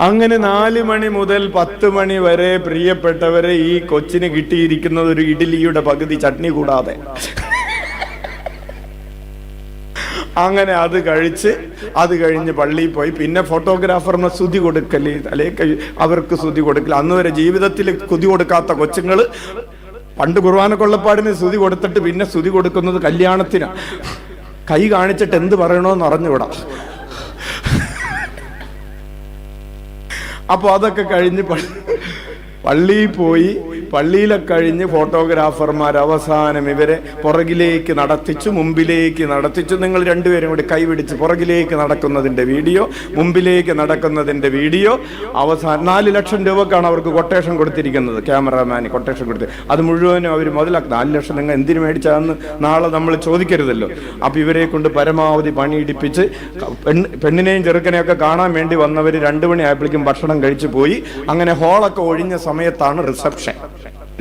അങ്ങനെ 4 മണി മുതൽ 10 മണി വരെ പ്രിയപ്പെട്ടവരെ ഈ കൊച്ചിന് കിട്ടിയിരിക്കുന്നത് ഒരു ഇഡ്ഡലിയുടെ പകുതി ചട്നി കൂടാതെ. അങ്ങനെ അത് കഴിഞ്ഞ് പള്ളിയിൽ പോയി. പിന്നെ ഫോട്ടോഗ്രാഫറിന് സ്തുതി കൊടുക്കല്, അല്ലെങ്കിൽ അവർക്ക് സ്തുതി കൊടുക്കൽ. അന്ന് വരെ ജീവിതത്തിൽ സ്തുതി കൊടുക്കാത്ത കൊച്ചുങ്ങള് പണ്ട് കുർബാന കൊള്ളപ്പാടിന് സ്തുതി കൊടുത്തിട്ട് പിന്നെ സ്തുതി കൊടുക്കുന്നത് കല്യാണത്തിനാ. കൈ കാണിച്ചിട്ട് എന്ത് പറയണോന്ന് അറിഞ്ഞുകൂടാ. അപ്പൊ അതൊക്കെ കഴിഞ്ഞ് പള്ളിയിൽ പോയി. പള്ളിയിലെ കഴിഞ്ഞ് ഫോട്ടോഗ്രാഫർമാർ അവസാനം ഇവരെ പുറകിലേക്ക് നടത്തിച്ചു, മുമ്പിലേക്ക് നടത്തിച്ചു. നിങ്ങൾ രണ്ടുപേരും കൂടി കൈപിടിച്ച് പുറകിലേക്ക് നടക്കുന്നതിന്റെ വീഡിയോ, മുമ്പിലേക്ക് നടക്കുന്നതിന്റെ വീഡിയോ. അവസാനം 4 ലക്ഷം രൂപക്കാണ് അവർക്ക് കൊട്ടേഷൻ കൊടുത്തിരിക്കുന്നത്. ക്യാമറാമാന് കൊട്ടേഷൻ കൊടുത്ത് അത് മുഴുവനും അവർ മുതലാക്കി. 4 ലക്ഷം നിങ്ങൾ എന്തിനു മേടിച്ചാന്ന് നാളെ നമ്മൾ ചോദിക്കരുതല്ലോ. അപ്പൊ ഇവരെ കൊണ്ട് പരമാവധി പണിയിടിപ്പിച്ച് പെണ്ണിനെയും ചെറുക്കനെയൊക്കെ കാണാൻ വേണ്ടി വന്നവർ 2 മണി ആയപ്പോഴേക്കും ഭക്ഷണം കഴിച്ചു പോയി. അങ്ങനെ ഹോളൊക്കെ ഒഴിഞ്ഞ സമയത്താണ് റിസപ്ഷൻ.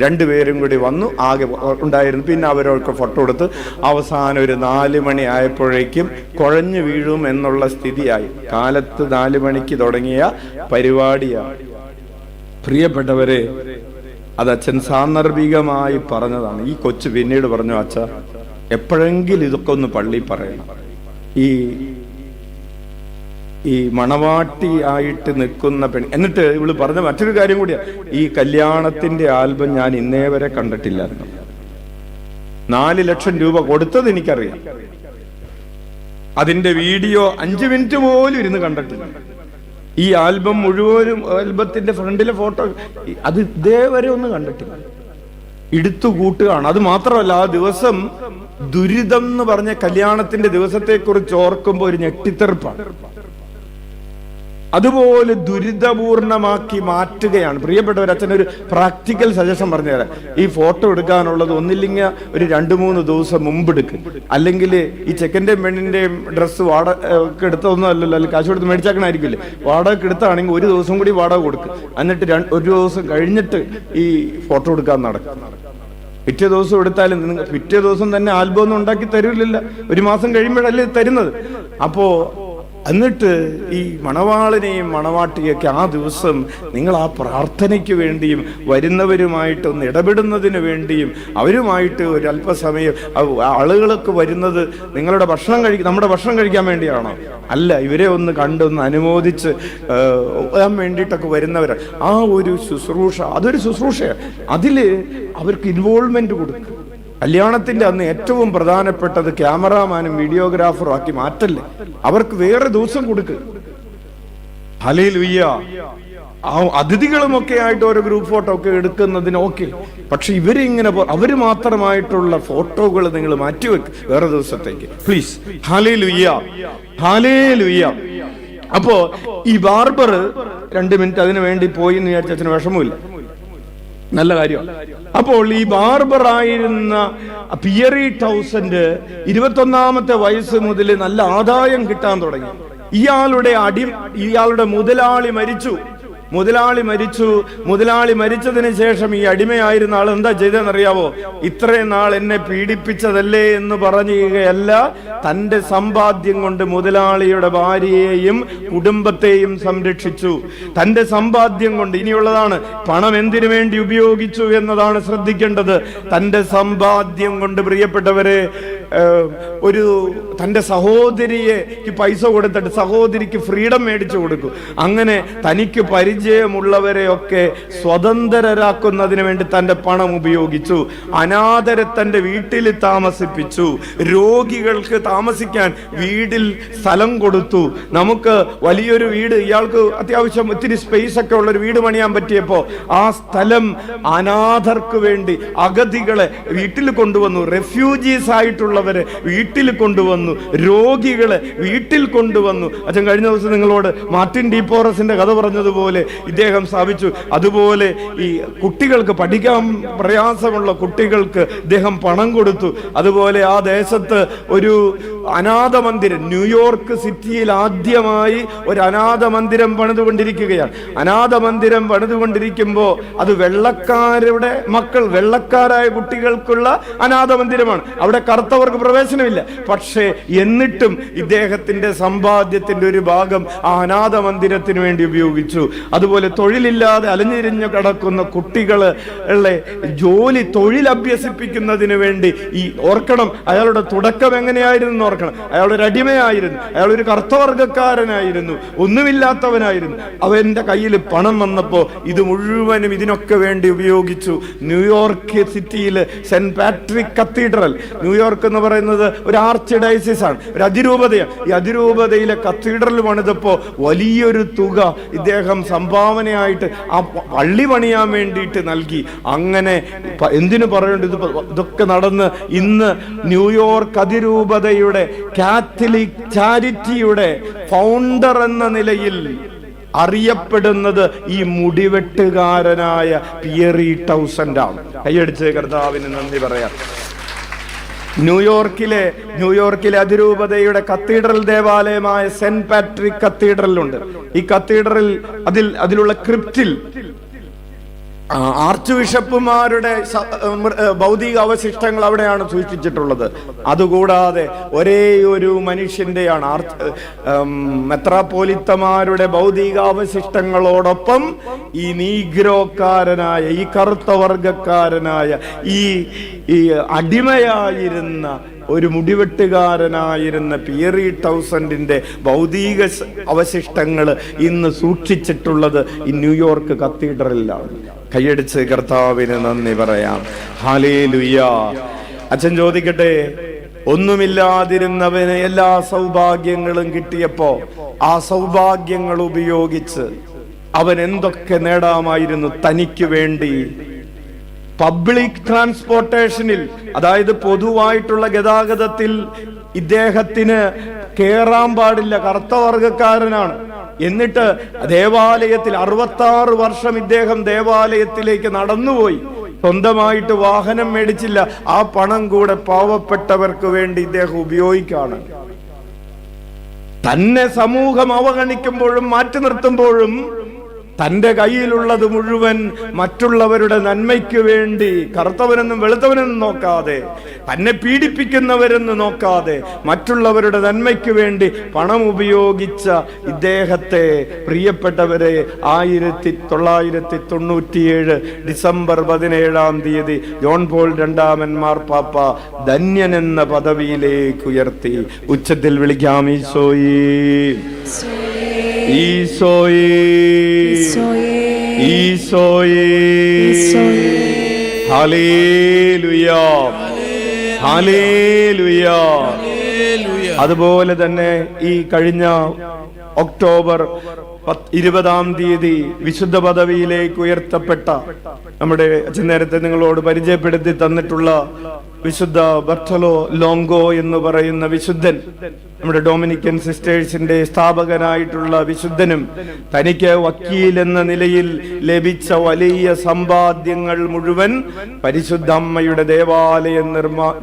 2 പേരും കൂടി വന്നു, ആകെ ഉണ്ടായിരുന്നു. പിന്നെ അവരൊക്കെ ഫോട്ടോ എടുത്ത് അവസാനം ഒരു 4 മണി ആയപ്പോഴേക്കും കുഴഞ്ഞു വീഴും എന്നുള്ള സ്ഥിതിയായി. കാലത്ത് 4 മണിക്ക് തുടങ്ങിയ പരിപാടിയാണ്. പ്രിയപ്പെട്ടവരെ, അത് അച്ഛൻ സാന്ദർഭികമായി പറഞ്ഞതാണ്. ഈ കൊച്ചു പിന്നീട് പറഞ്ഞു, അച്ഛ എപ്പോഴെങ്കിലും ഇതൊക്കെ ഒന്ന് പള്ളി പറയണം. ഈ മണവാട്ടി ആയിട്ട് നിൽക്കുന്ന പെണ്ണ്. എന്നിട്ട് ഇവള് പറഞ്ഞ മറ്റൊരു കാര്യം കൂടിയാ, ഈ കല്യാണത്തിന്റെ ആൽബം ഞാൻ ഇന്നേ വരെ കണ്ടിട്ടില്ലായിരുന്നു. 4 ലക്ഷം രൂപ കൊടുത്തത് എനിക്കറിയാം. അതിന്റെ വീഡിയോ 5 മിനിറ്റ് പോലും ഇരുന്ന് കണ്ടിട്ടില്ല. ഈ ആൽബം മുഴുവനും, ആൽബത്തിന്റെ ഫ്രണ്ടിലെ ഫോട്ടോ, അത് ഇതേവരെ ഒന്നും കണ്ടിട്ടില്ല. എടുത്തു കൂട്ടുകയാണ്. അത് മാത്രമല്ല, ആ ദിവസം ദുരിതം എന്ന് പറഞ്ഞ കല്യാണത്തിന്റെ ദിവസത്തെ കുറിച്ച് ഓർക്കുമ്പോൾ ഒരു ഞെട്ടിത്തെറിപ്പാണ്. അതുപോലെ ദുരിതപൂർണമാക്കി മാറ്റുകയാണ്. പ്രിയപ്പെട്ടവർ, അച്ഛനൊരു പ്രാക്ടിക്കൽ സജഷൻ പറഞ്ഞു തരാം. ഈ ഫോട്ടോ എടുക്കാനുള്ളത് ഒന്നില്ലെങ്കിൽ ഒരു 2-3 ദിവസം മുമ്പ് എടുക്കും. അല്ലെങ്കിൽ ഈ ചെക്കൻ്റെയും പെണ്ണിന്റെയും ഡ്രസ്സ് വാടക എടുത്തൊന്നും അല്ലല്ലോ, അല്ലെങ്കിൽ കാശ് കൊടുത്ത് മേടിച്ചാക്കണായിരിക്കില്ലേ. വാടക എടുത്താണെങ്കിൽ 1 ദിവസം കൂടി വാടക കൊടുക്കും. എന്നിട്ട് 1 ദിവസം കഴിഞ്ഞിട്ട് ഈ ഫോട്ടോ എടുക്കാൻ നടക്കും. പിറ്റേ ദിവസം എടുത്താലും പിറ്റേ ദിവസം തന്നെ ആൽബം ഒന്നും ഉണ്ടാക്കി തരൂല്ലല്ലോ, 1 മാസം കഴിയുമ്പോഴല്ലേ തരുന്നത്. അപ്പോ എന്നിട്ട് ഈ മണവാളിനെയും മണവാട്ടിയൊക്കെ ആ ദിവസം നിങ്ങൾ ആ പ്രാർത്ഥനയ്ക്ക് വേണ്ടിയും വരുന്നവരുമായിട്ട് ഒന്ന് ഇടപെടുന്നതിന് വേണ്ടിയും അവരുമായിട്ട് ഒരു അല്പസമയം, ആളുകളൊക്കെ വരുന്നത് നമ്മുടെ ഭക്ഷണം കഴിക്കാൻ വേണ്ടിയാണോ? അല്ല, ഇവരെ ഒന്ന് കണ്ടൊന്ന് അനുമോദിച്ച് വേണ്ടിയിട്ടൊക്കെ വരുന്നവരാണ്. ആ ഒരു ശുശ്രൂഷ, അതൊരു ശുശ്രൂഷയാണ്. അതില് അവർക്ക് ഇൻവോൾവ്മെന്റ് കൊടുക്കും. കല്യാണത്തിന്റെ അന്ന് ഏറ്റവും പ്രധാനപ്പെട്ടത് ക്യാമറാമാനും വീഡിയോഗ്രാഫറും ആക്കി മാറ്റല്ലേ, അവർക്ക് വേറെ ദിവസം കൊടുക്ക്. ഹല്ലേലൂയ. അതിഥികളുമൊക്കെ ആയിട്ട് ഓരോ ഗ്രൂപ്പ് ഫോട്ടോ ഒക്കെ എടുക്കുന്നതിന് ഓക്കെ, പക്ഷെ ഇവരിങ്ങനെ അവര് മാത്രമായിട്ടുള്ള ഫോട്ടോകൾ നിങ്ങൾ മാറ്റിവെക്ക് വേറെ ദിവസത്തേക്ക് പ്ലീസ്. Hallelujah, hallelujah. അപ്പോ ഈ ബാർബർ 2 മിനിറ്റ് അതിനു വേണ്ടി പോയി എന്ന് വിചാരിച്ച അച്ഛന് വിഷമമില്ല, നല്ല കാര്യം. അപ്പോൾ ഈ ബാർബർ ആയിരുന്ന പിയറി ടൗസൻഡ് 21ാമത്തെ വയസ്സ് മുതൽ നല്ല ആദായം കിട്ടാൻ തുടങ്ങി. ഇയാളുടെ മുതലാളി മരിച്ചതിന് ശേഷം ഈ അടിമയായിരുന്ന ആൾ എന്താ ചെയ്തെന്നറിയാവോ? ഇത്രയും നാൾ എന്നെ പീഡിപ്പിച്ചതല്ലേ എന്ന് പറയുകയല്ല, തന്റെ സമ്പാദ്യം കൊണ്ട് മുതലാളിയുടെ ഭാര്യയെയും കുടുംബത്തെയും സംരക്ഷിച്ചു. തന്റെ സമ്പാദ്യം കൊണ്ട്, ഇനിയുള്ളതാണ്, പണം എന്തിനു വേണ്ടി ഉപയോഗിച്ചു എന്നതാണ് ശ്രദ്ധിക്കേണ്ടത്. തന്റെ സമ്പാദ്യം കൊണ്ട്, പ്രിയപ്പെട്ടവരെ, തന്റെ സഹോദരിക്ക് പൈസ കൊടുത്തിട്ട് സഹോദരിക്ക് ഫ്രീഡം മേടിച്ചു കൊടുക്കും. അങ്ങനെ തനിക്ക് പരിചയമുള്ളവരെയൊക്കെ സ്വതന്ത്രരാക്കുന്നതിന് വേണ്ടി തന്റെ പണം ഉപയോഗിച്ചു. അനാഥരെ തന്റെ വീട്ടിൽ താമസിപ്പിച്ചു. രോഗികൾക്ക് താമസിക്കാൻ വീടിൽ സ്ഥലം കൊടുത്തു. നമുക്ക് വലിയൊരു വീട്, ഇയാൾക്ക് അത്യാവശ്യം ഒത്തിരി സ്പേസ് ഒക്കെ ഉള്ളൊരു വീട് പണിയാൻ പറ്റിയപ്പോ ആ സ്ഥലം അനാഥർക്ക് വേണ്ടി, അഗതികളെ വീട്ടിൽ കൊണ്ടുവന്നു. റെഫ്യൂജീസ് ആയിട്ടുള്ളവരെ വീട്ടിൽ കൊണ്ടുവന്നു. രോഗികളെ വീട്ടിൽ കൊണ്ടുവന്നു. അച്ഛൻ കഴിഞ്ഞ ദിവസം നിങ്ങളോട് മാർട്ടിൻ ഡി പോറസിന്റെ കഥ പറഞ്ഞതുപോലെ ഇദ്ദേഹം സ്ഥാപിച്ചു. അതുപോലെ ഈ കുട്ടികൾക്ക്, പഠിക്കാൻ പ്രയാസമുള്ള കുട്ടികൾക്ക് ഇദ്ദേഹം പണം കൊടുത്തു. അതുപോലെ ആ ദേശത്ത് ഒരു അനാഥ മന്ദിരം, ന്യൂയോർക്ക് സിറ്റിയിൽ ആദ്യമായി ഒരു അനാഥ മന്ദിരം പണിതുകൊണ്ടിരിക്കുകയാണ്. അനാഥ മന്ദിരം പണിതുകൊണ്ടിരിക്കുമ്പോൾ അത് വെള്ളക്കാരുടെ മക്കൾ, വെള്ളക്കാരായ കുട്ടികൾക്കുള്ള അനാഥ മന്ദിരമാണ്. അവിടെ കറുത്തവർക്ക് പ്രവേശനമില്ല. പക്ഷേ എന്നിട്ടും ഇദ്ദേഹത്തിന്റെ സമ്പാദ്യത്തിന്റെ ഒരു ഭാഗം ആ അനാഥ മന്ദിരത്തിന് വേണ്ടി ഉപയോഗിച്ചു. അതുപോലെ തൊഴിലില്ലാതെ അലഞ്ഞിരിഞ്ഞു കിടക്കുന്ന കുട്ടികളെ തൊഴിൽ അഭ്യസിപ്പിക്കുന്നതിന് വേണ്ടി, ഈ ഓർക്കണം, അയാളുടെ തുടക്കം എങ്ങനെയായിരുന്നു ഓർക്കണം. അയാളൊരു അടിമയായിരുന്നു, അയാളൊരു കറുത്തവർഗക്കാരനായിരുന്നു, ഒന്നുമില്ലാത്തവനായിരുന്നു. അവന്റെ കയ്യിൽ പണം വന്നപ്പോ ഇത് മുഴുവനും ഇതിനൊക്കെ വേണ്ടി ഉപയോഗിച്ചു. ന്യൂയോർക്ക് സിറ്റിയിൽ സെന്റ് പാട്രിക് കത്തീഡ്രൽ, ന്യൂയോർക്ക് എന്ന് പറയുന്നത് ഒരു ആർച്ച് ഡയസിസ് ആണ്, ഒരു അതിരൂപതയാണ്. ഈ അതിരൂപതയിലെ കത്തീഡ്രൽ പണിതപ്പോ വലിയൊരു തുക ഇദ്ദേഹം സംഭാവനയായിട്ട് ആ പള്ളി പണിയാൻ വേണ്ടിയിട്ട് നൽകി. അങ്ങനെ എന്തിനു പറയേണ്ടത്, ഇതൊക്കെ നടന്ന് ഇന്ന് ന്യൂയോർക്ക് അതിരൂപതയുടെ കാത്തലിക് ചാരിറ്റിയുടെ ഫൗണ്ടർ എന്ന നിലയിൽ അറിയപ്പെടുന്നത് ഈ മുടിവെട്ടുകാരനായ പിയറി ടൗസൻഡ് ആണ്. കൈയടിച്ച് കർത്താവിന് നന്ദി പറയാം. ന്യൂയോർക്കിലെ അതിരൂപതയുടെ കത്തീഡ്രൽ ദേവാലയമായ സെന്റ് പാട്രിക് കത്തീഡ്രലുണ്ട്. ഈ കത്തീഡ്രൽ അതിലുള്ള ക്രിപ്റ്റിൽ ആർച്ച് ബിഷപ്പുമാരുടെ ഭൗതിക അവശിഷ്ടങ്ങൾ അവിടെയാണ് സൂക്ഷിച്ചിട്ടുള്ളത്. അതുകൂടാതെ ഒരേ ഒരു മനുഷ്യന്റെയാണ് മെത്രാപ്പോലിത്തമാരുടെ ഭൗതിക അവശിഷ്ടങ്ങളോടൊപ്പം ഈ നീഗ്രോക്കാരനായ, ഈ കറുത്ത വർഗക്കാരനായ, ഈ അടിമയായിരുന്ന ഒരു മുടിവെട്ടുകാരനായിരുന്ന പിയറി ടൗസൻഡിന്റെ ഭൗതിക അവശിഷ്ടങ്ങൾ ഇന്ന് സൂക്ഷിച്ചിട്ടുള്ളത് ഈ ന്യൂയോർക്ക് കത്തീഡ്രലിലാണ്. കൈയടിച്ച് കർത്താവിന് നന്ദി പറയാം. ഹല്ലേലൂയ. അച്ഛൻ ചോദിക്കട്ടെ, ഒന്നുമില്ലാതിരുന്നവന് എല്ലാ സൗഭാഗ്യങ്ങളും കിട്ടിയപ്പോ ആ സൗഭാഗ്യങ്ങൾ ഉപയോഗിച്ച് അവൻ എന്തൊക്കെ നേടാമായിരുന്നു തനിക്ക് വേണ്ടി? പബ്ലിക് ട്രാൻസ്പോർട്ടേഷനിൽ, അതായത് പൊതുവായിട്ടുള്ള ഗതാഗതത്തിൽ ഇദ്ദേഹത്തിന് കേറാൻ പാടില്ല, കറുത്തവർഗക്കാരനാണ്. എന്നിട്ട് ദേവാലയത്തിൽ 66 വർഷം ഇദ്ദേഹം ദേവാലയത്തിലേക്ക് നടന്നുപോയി. സ്വന്തമായിട്ട് വാഹനം മേടിച്ചില്ല. ആ പണം കൂടെ പാവപ്പെട്ടവർക്ക് വേണ്ടി ഇദ്ദേഹം ഉപയോഗിക്കാണ്. തന്നെ സമൂഹം അവഗണിക്കുമ്പോഴും മാറ്റി നിർത്തുമ്പോഴും തന്റെ കയ്യിലുള്ളത് മുഴുവൻ മറ്റുള്ളവരുടെ നന്മയ്ക്ക് വേണ്ടി, കറുത്തവനെന്നും വെളുത്തവനെന്നും നോക്കാതെ, തന്നെ പീഡിപ്പിക്കുന്നവരെന്ന് നോക്കാതെ, മറ്റുള്ളവരുടെ നന്മയ്ക്ക് വേണ്ടി പണം ഉപയോഗിച്ച ഇദ്ദേഹത്തെ, പ്രിയപ്പെട്ടവരെ, 1997 ഡിസംബർ 17 ജോൺ പോൾ II മാർപ്പാപ്പ ധന്യനെന്ന പദവിയിലേക്ക് ഉയർത്തി. ഉച്ചത്തിൽ വിളിക്കാം, ഈശോയേ, ഈശോയേ, ഈശോയേ. ഹല്ലേലൂയ. ഹല്ലേലൂയ. അതുപോലെ തന്നെ ഈ കഴിഞ്ഞ ഒക്ടോബർ 20-ാം തീയതി വിശുദ്ധ പദവിയിലേക്ക് ഉയർത്തപ്പെട്ട നമ്മുടെ അച്ഛൻ നേരത്തെ നിങ്ങളോട് പരിചയപ്പെടുത്തി തന്നിട്ടുള്ള വിശുദ്ധ ബർത്തലോ ലോങ്കോ എന്ന് പറയുന്ന വിശുദ്ധൻ, നമ്മുടെ ഡൊമിനിക്കൻ സിസ്റ്റേഴ്സിന്റെ സ്ഥാപകനായിട്ടുള്ള വിശുദ്ധനും തനിക്ക് വക്കീൽ എന്ന നിലയിൽ ലഭിച്ച വലിയ സമ്പാദ്യങ്ങൾ മുഴുവൻ പരിശുദ്ധ അമ്മയുടെ ദേവാലയം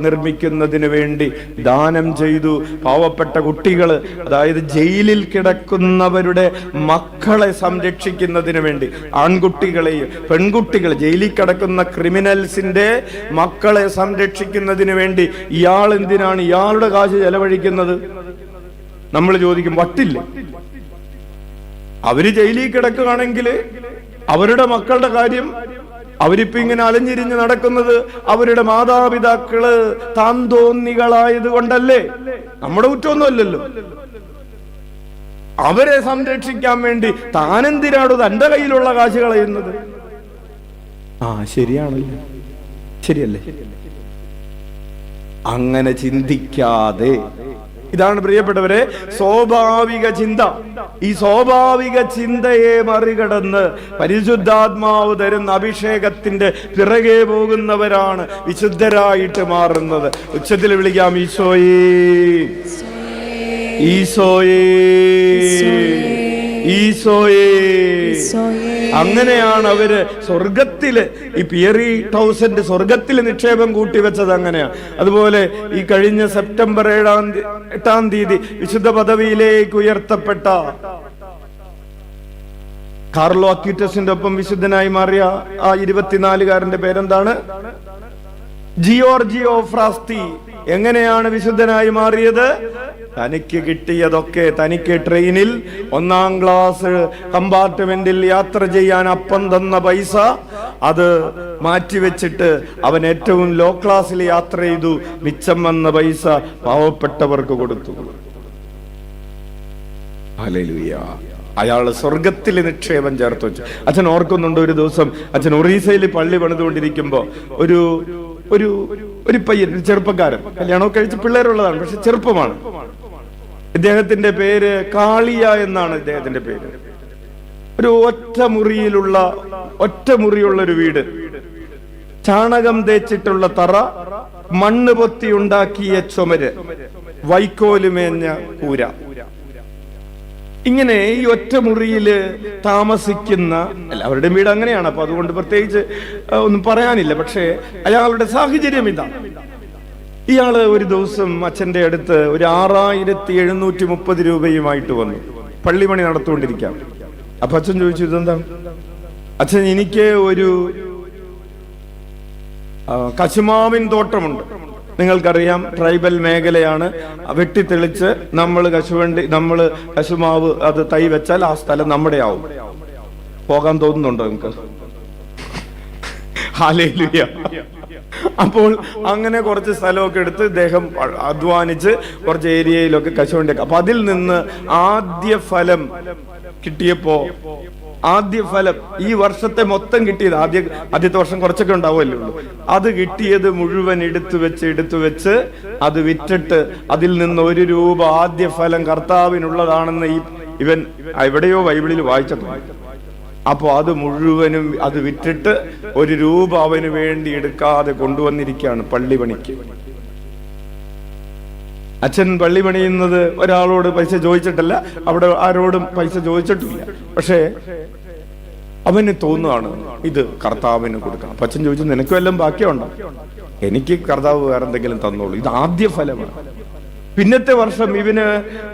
നിർമ്മിക്കുന്നതിന് വേണ്ടി ദാനം ചെയ്തു. പാവപ്പെട്ട കുട്ടികള്, അതായത് ജയിലിൽ കിടക്കുന്നവരുടെ മക്കളെ സംരക്ഷിക്കുന്നതിന് വേണ്ടി, ആൺകുട്ടികളെയും പെൺകുട്ടികൾ ജയിലിൽ കിടക്കുന്ന ക്രിമിനൽസിന്റെ മക്കളെ സംരക്ഷിക്കുന്നതിന് വേണ്ടി ഇയാൾ എന്തിനാണ് ഇയാളുടെ കാശ് ചെലവഴിക്കുന്നത്? നമ്മൾ ചോദിക്കും, വട്ടില്ല. അവര് ജയിലിൽ കിടക്കുകയാണെങ്കിൽ അവരുടെ മക്കളുടെ കാര്യം, അവരിപ്പോ ഇങ്ങനെ അലഞ്ഞിരിഞ്ഞ് നടക്കുന്നത് അവരുടെ മാതാപിതാക്കള് താന്തോന്നികളായത് കൊണ്ടല്ലേ? നമ്മുടെ കുറ്റമൊന്നുമല്ലല്ലോ. അവരെ സംരക്ഷിക്കാൻ വേണ്ടി താനെന്തിനാണ് തന്റെ കയ്യിലുള്ള കാശ് കളയുന്നത്? ശരിയാണല്ലോ, ശരിയല്ലേ? അങ്ങനെ ചിന്തിക്കാതെ, ഇതാണ് പ്രിയപ്പെട്ടവരെ സ്വാഭാവിക ചിന്ത. ഈ സ്വാഭാവിക ചിന്തയെ മറികടന്ന് പരിശുദ്ധാത്മാവ് തരുന്ന അഭിഷേകത്തിന്റെ പിറകെ പോകുന്നവരാണ് വിശുദ്ധരായിട്ട് മാറുന്നത്. ഉച്ചത്തിൽ വിളിക്കാം, ഈശോയേ, ഈശോയേ, ഈശോയേ. അങ്ങനെയാണ് അവര് സ്വർഗത്തില്, ഈ പിയറി 1000 സ്വർഗത്തില് നിക്ഷേപം കൂട്ടിവെച്ചത് അങ്ങനെയാണ്. അതുപോലെ ഈ കഴിഞ്ഞ സെപ്റ്റംബർ 8-ാം തീയതി വിശുദ്ധ പദവിയിലേക്ക് ഉയർത്തപ്പെട്ട കാർലോ അക്യൂറ്റസിന്റെ ഒപ്പം വിശുദ്ധനായി മാറിയ ആ 24-കാരന്റെ പേരെന്താണ്? ജിയോർജിയോ ഫ്രാസ്തി. എങ്ങനെയാണ് വിശുദ്ധനായി മാറിയത്? തനിക്ക് കിട്ടിയതൊക്കെ, തനിക്ക് ട്രെയിനിൽ 1-ാം ക്ലാസ് കമ്പാർട്ട്മെന്റിൽ യാത്ര ചെയ്യാൻ അപ്പം തന്ന പൈസ അത് മാറ്റിവെച്ചിട്ട് അവൻ ഏറ്റവും ലോ ക്ലാസ്സിൽ യാത്ര ചെയ്തു. മിച്ചം വന്ന പൈസ പാവപ്പെട്ടവർക്ക് കൊടുത്തു. ഹല്ലേലൂയ. അയാൾ സ്വർഗത്തിൽ നിക്ഷേപം ചേർത്ത് വെച്ചു. അച്ഛൻ ഓർക്കുന്നുണ്ട്, ഒരു ദിവസം അച്ഛൻ ഒറീസയിൽ പള്ളി പണിതുകൊണ്ടിരിക്കുമ്പോ ഒരു ഒരു ഒരു പയ്യൻ, ഒരു ചെറുപ്പക്കാരൻ, കല്യാണമൊക്കെ കഴിച്ച് പിള്ളേരുള്ളതാണ്, പക്ഷെ ചെറുപ്പമാണ്. ഇദ്ദേഹത്തിന്റെ പേര് കാളിയ എന്നാണ് ഇദ്ദേഹത്തിന്റെ പേര്. ഒരു ഒറ്റ മുറിയുള്ള ഒരു വീട്, ചാണകം തേച്ചിട്ടുള്ള തറ, മണ്ണ് പൊത്തി ഉണ്ടാക്കിയ ചുമര്, വൈക്കോലുമേഞ്ഞ കൂര. ഇങ്ങനെ ഈ ഒറ്റ മുറിയില് താമസിക്കുന്ന എല്ലാവരുടെയും വീട് അങ്ങനെയാണ്. അപ്പൊ അതുകൊണ്ട് പ്രത്യേകിച്ച് ഒന്നും പറയാനില്ല. പക്ഷേ അയാളുടെ സാഹചര്യം ഇതാണ്. ഇയാള് ഒരു ദിവസം അച്ഛന്റെ അടുത്ത് ഒരു 6730 രൂപയുമായിട്ട് വന്നു. പള്ളിമണി നടത്തുകൊണ്ടിരിക്കാം. അപ്പൊ അച്ഛൻ ചോദിച്ചു, ഇതെന്താ? അച്ഛൻ, എനിക്ക് ഒരു കശുമാവിൻ തോട്ടമുണ്ട്. നിങ്ങൾക്കറിയാം, ട്രൈബൽ മേഖലയാണ്. വെട്ടിത്തെളിച്ച് നമ്മൾ കശുമാവ് അത് തൈ വെച്ചാൽ ആ സ്ഥലം നമ്മുടെ ആവും. പോകാൻ തോന്നുന്നുണ്ടോ നിങ്ങൾക്ക്? ഹല്ലേലൂയ. അപ്പോൾ അങ്ങനെ കുറച്ച് സ്ഥലമൊക്കെ എടുത്ത് ഇദ്ദേഹം അധ്വാനിച്ച് കുറച്ച് ഏരിയയിലൊക്കെ കശുവണ്ടി. അപ്പൊ അതിൽ നിന്ന് ആദ്യ ഫലം കിട്ടിയപ്പോ, ഈ വർഷത്തെ മൊത്തം കിട്ടിയത്, ആദ്യത്തെ വർഷം കുറച്ചൊക്കെ ഉണ്ടാവുമല്ലോ, അത് കിട്ടിയത് മുഴുവൻ എടുത്തു വെച്ച് അത് വിറ്റിട്ട് അതിൽ നിന്ന് 1 രൂപ ആദ്യ ഫലം കർത്താവിനുള്ളതാണെന്ന് ഇവൻ എവിടെയോ ബൈബിളിൽ വായിച്ചിട്ടുണ്ട്. അപ്പൊ അത് മുഴുവനും അത് വിറ്റിട്ട് 1 രൂപ അവന് വേണ്ടി എടുക്കാതെ കൊണ്ടുവന്നിരിക്കുകയാണ് പള്ളി പണിക്ക്. അച്ഛൻ പള്ളി പണിയുന്നത് ഒരാളോട് പൈസ ചോദിച്ചിട്ടല്ല, അവിടെ ആരോടും പൈസ ചോദിച്ചിട്ടില്ല. പക്ഷേ അവന് തോന്നുകയാണ് ഇത് കർത്താവിന് കൊടുക്കണം. അപ്പൊ അച്ഛൻ ചോദിച്ചു, നിനക്കും എല്ലാം ബാക്കിയുണ്ടോ? എനിക്ക് കർത്താവ് വേറെ എന്തെങ്കിലും തന്നോളൂ, ഇത് ആദ്യ ഫലമാണ്. പിന്നത്തെ വർഷം ഇവന്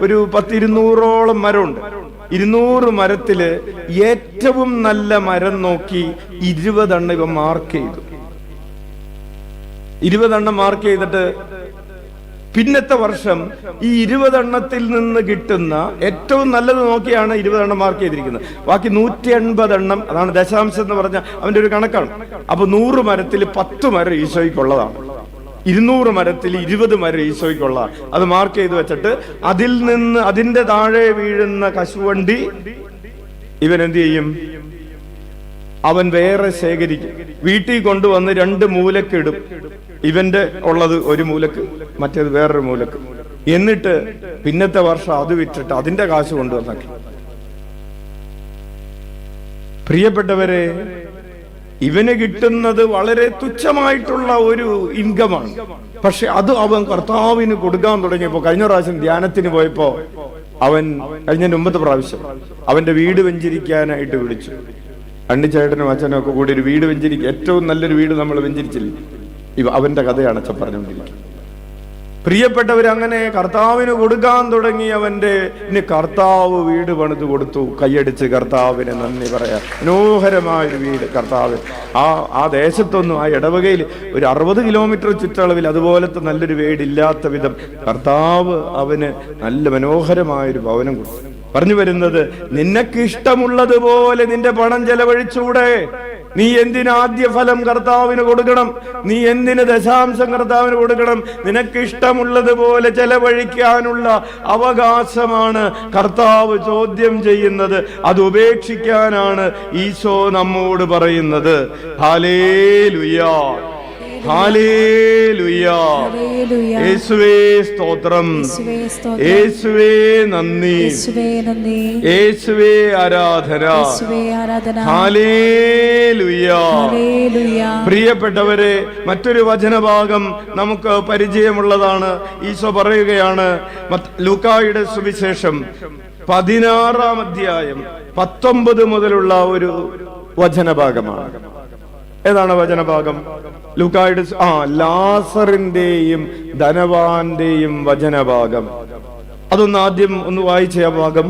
ഒരു 10-200ഓളം മരമുണ്ട്. 200 മരത്തില് ഏറ്റവും നല്ല മരം നോക്കി 20 എണ്ണം ഇവ മാർക്ക് ചെയ്തു. 20 എണ്ണം മാർക്ക് ചെയ്തിട്ട് പിന്നത്തെ വർഷം ഈ 20 എണ്ണത്തിൽ നിന്ന് കിട്ടുന്ന ഏറ്റവും നല്ലത് നോക്കിയാണ് 20 എണ്ണം മാർക്ക് ചെയ്തിരിക്കുന്നത്. ബാക്കി 180 എണ്ണം, അതാണ് ദശാംശം എന്ന് പറഞ്ഞ അവന്റെ ഒരു കണക്കാണ്. അപ്പൊ 100 മരത്തിൽ 10 മരം ഈശോയ്ക്കുള്ളതാണ്, 200 മരത്തിൽ 20 മരം ഈശോയ്ക്കുള്ളതാണ്. അത് മാർക്ക് ചെയ്ത് വെച്ചിട്ട് അതിൽ നിന്ന് അതിന്റെ താഴെ വീഴുന്ന കശുവണ്ടി ഇവൻ എന്ത് ചെയ്യും? അവൻ വേറെ ശേഖരിക്കും, വീട്ടിൽ കൊണ്ടുവന്ന് 2 മൂലക്കിടും. ഇവന്റെ ഉള്ളത് ഒരു മൂലക്ക്, മറ്റേത് വേറൊരു മൂലക്ക്. എന്നിട്ട് പിന്നത്തെ വർഷം അത് വിറ്റിട്ട് അതിന്റെ കാശ് കൊണ്ടുവന്നാക്കി. പ്രിയപ്പെട്ടവരെ, ഇവന് കിട്ടുന്നത് വളരെ തുച്ഛമായിട്ടുള്ള ഒരു ഇൻകമാണ്. പക്ഷെ അത് അവൻ കർത്താവിന് കൊടുക്കാൻ തുടങ്ങിയപ്പോ, കഴിഞ്ഞ പ്രാവശ്യം ധ്യാനത്തിന് പോയപ്പോ അവൻ, കഴിഞ്ഞ മുമ്പത്തെ പ്രാവശ്യം അവന്റെ വീട് വെഞ്ചരിക്കാനായിട്ട് വിളിച്ചു. അണ്ണിച്ചേട്ടനും അച്ഛനും ഒക്കെ കൂടി ഒരു വീട് വെഞ്ചരിക്കുക, ഏറ്റവും നല്ലൊരു വീട് നമ്മൾ വെഞ്ചരിച്ചില്ല. അവന്റെ കഥയാണ് അച്ഛൻ പറഞ്ഞുകൊണ്ടിരിക്കുന്നത്. പ്രിയപ്പെട്ടവരങ്ങനെ കർത്താവിന് കൊടുക്കാൻ തുടങ്ങി. അവന്റെ കർത്താവ് വീട് പണിത് കൊടുത്തു. കൈയടിച്ച് കർത്താവിന് നന്ദി പറയാം. മനോഹരമായൊരു വീട് കർത്താവ്. ആ ദേശത്തൊന്നും, ആ ഇടവകയിൽ ഒരു 60 കിലോമീറ്റർ ചുറ്റളവിൽ അതുപോലത്തെ നല്ലൊരു വീടില്ലാത്ത വിധം കർത്താവ് അവന് നല്ല മനോഹരമായൊരു ഭവനം കൊടുത്തു. പറഞ്ഞു വരുന്നത്, നിനക്ക് ഇഷ്ടമുള്ളതുപോലെ നിന്റെ പണം ചെലവഴിച്ചൂടെ? നീ എന്തിന് ആദ്യ ഫലം കർത്താവിന് കൊടുക്കണം? നീ എന്തിന് ദശാംശം കർത്താവിന് കൊടുക്കണം? നിനക്ക് ഇഷ്ടമുള്ളതുപോലെ ചെലവഴിക്കാനുള്ള അവകാശമാണ് കർത്താവ് ചോദ്യം ചെയ്യുന്നത്. അത് ഉപേക്ഷിക്കാനാണ് ഈശോ നമ്മോട് പറയുന്നത്. Hallelujah, hallelujah. യേശുവേ സ്തോത്രം, യേശുവേ നന്ദി, യേശുവേ ആരാധന, ഹല്ലേലൂയ. പ്രിയപ്പെട്ടവരെ, മറ്റൊരു വചനഭാഗം നമുക്ക് പരിചയമുള്ളതാണ്. ഈശോ പറയുകയാണ്, ലൂക്കായുടെ സുവിശേഷം 16-ാം അധ്യായം 19 മുതലുള്ള ഒരു വചനഭാഗമാണ്. ഏതാണ് വചനഭാഗം? ലൂക്കായുടെ ലാസറിന്റെയും ധനവാന്റെയും വചനഭാഗം. അതൊന്ന് ആദ്യം ഒന്ന് വായിച്ച ആ ഭാഗം.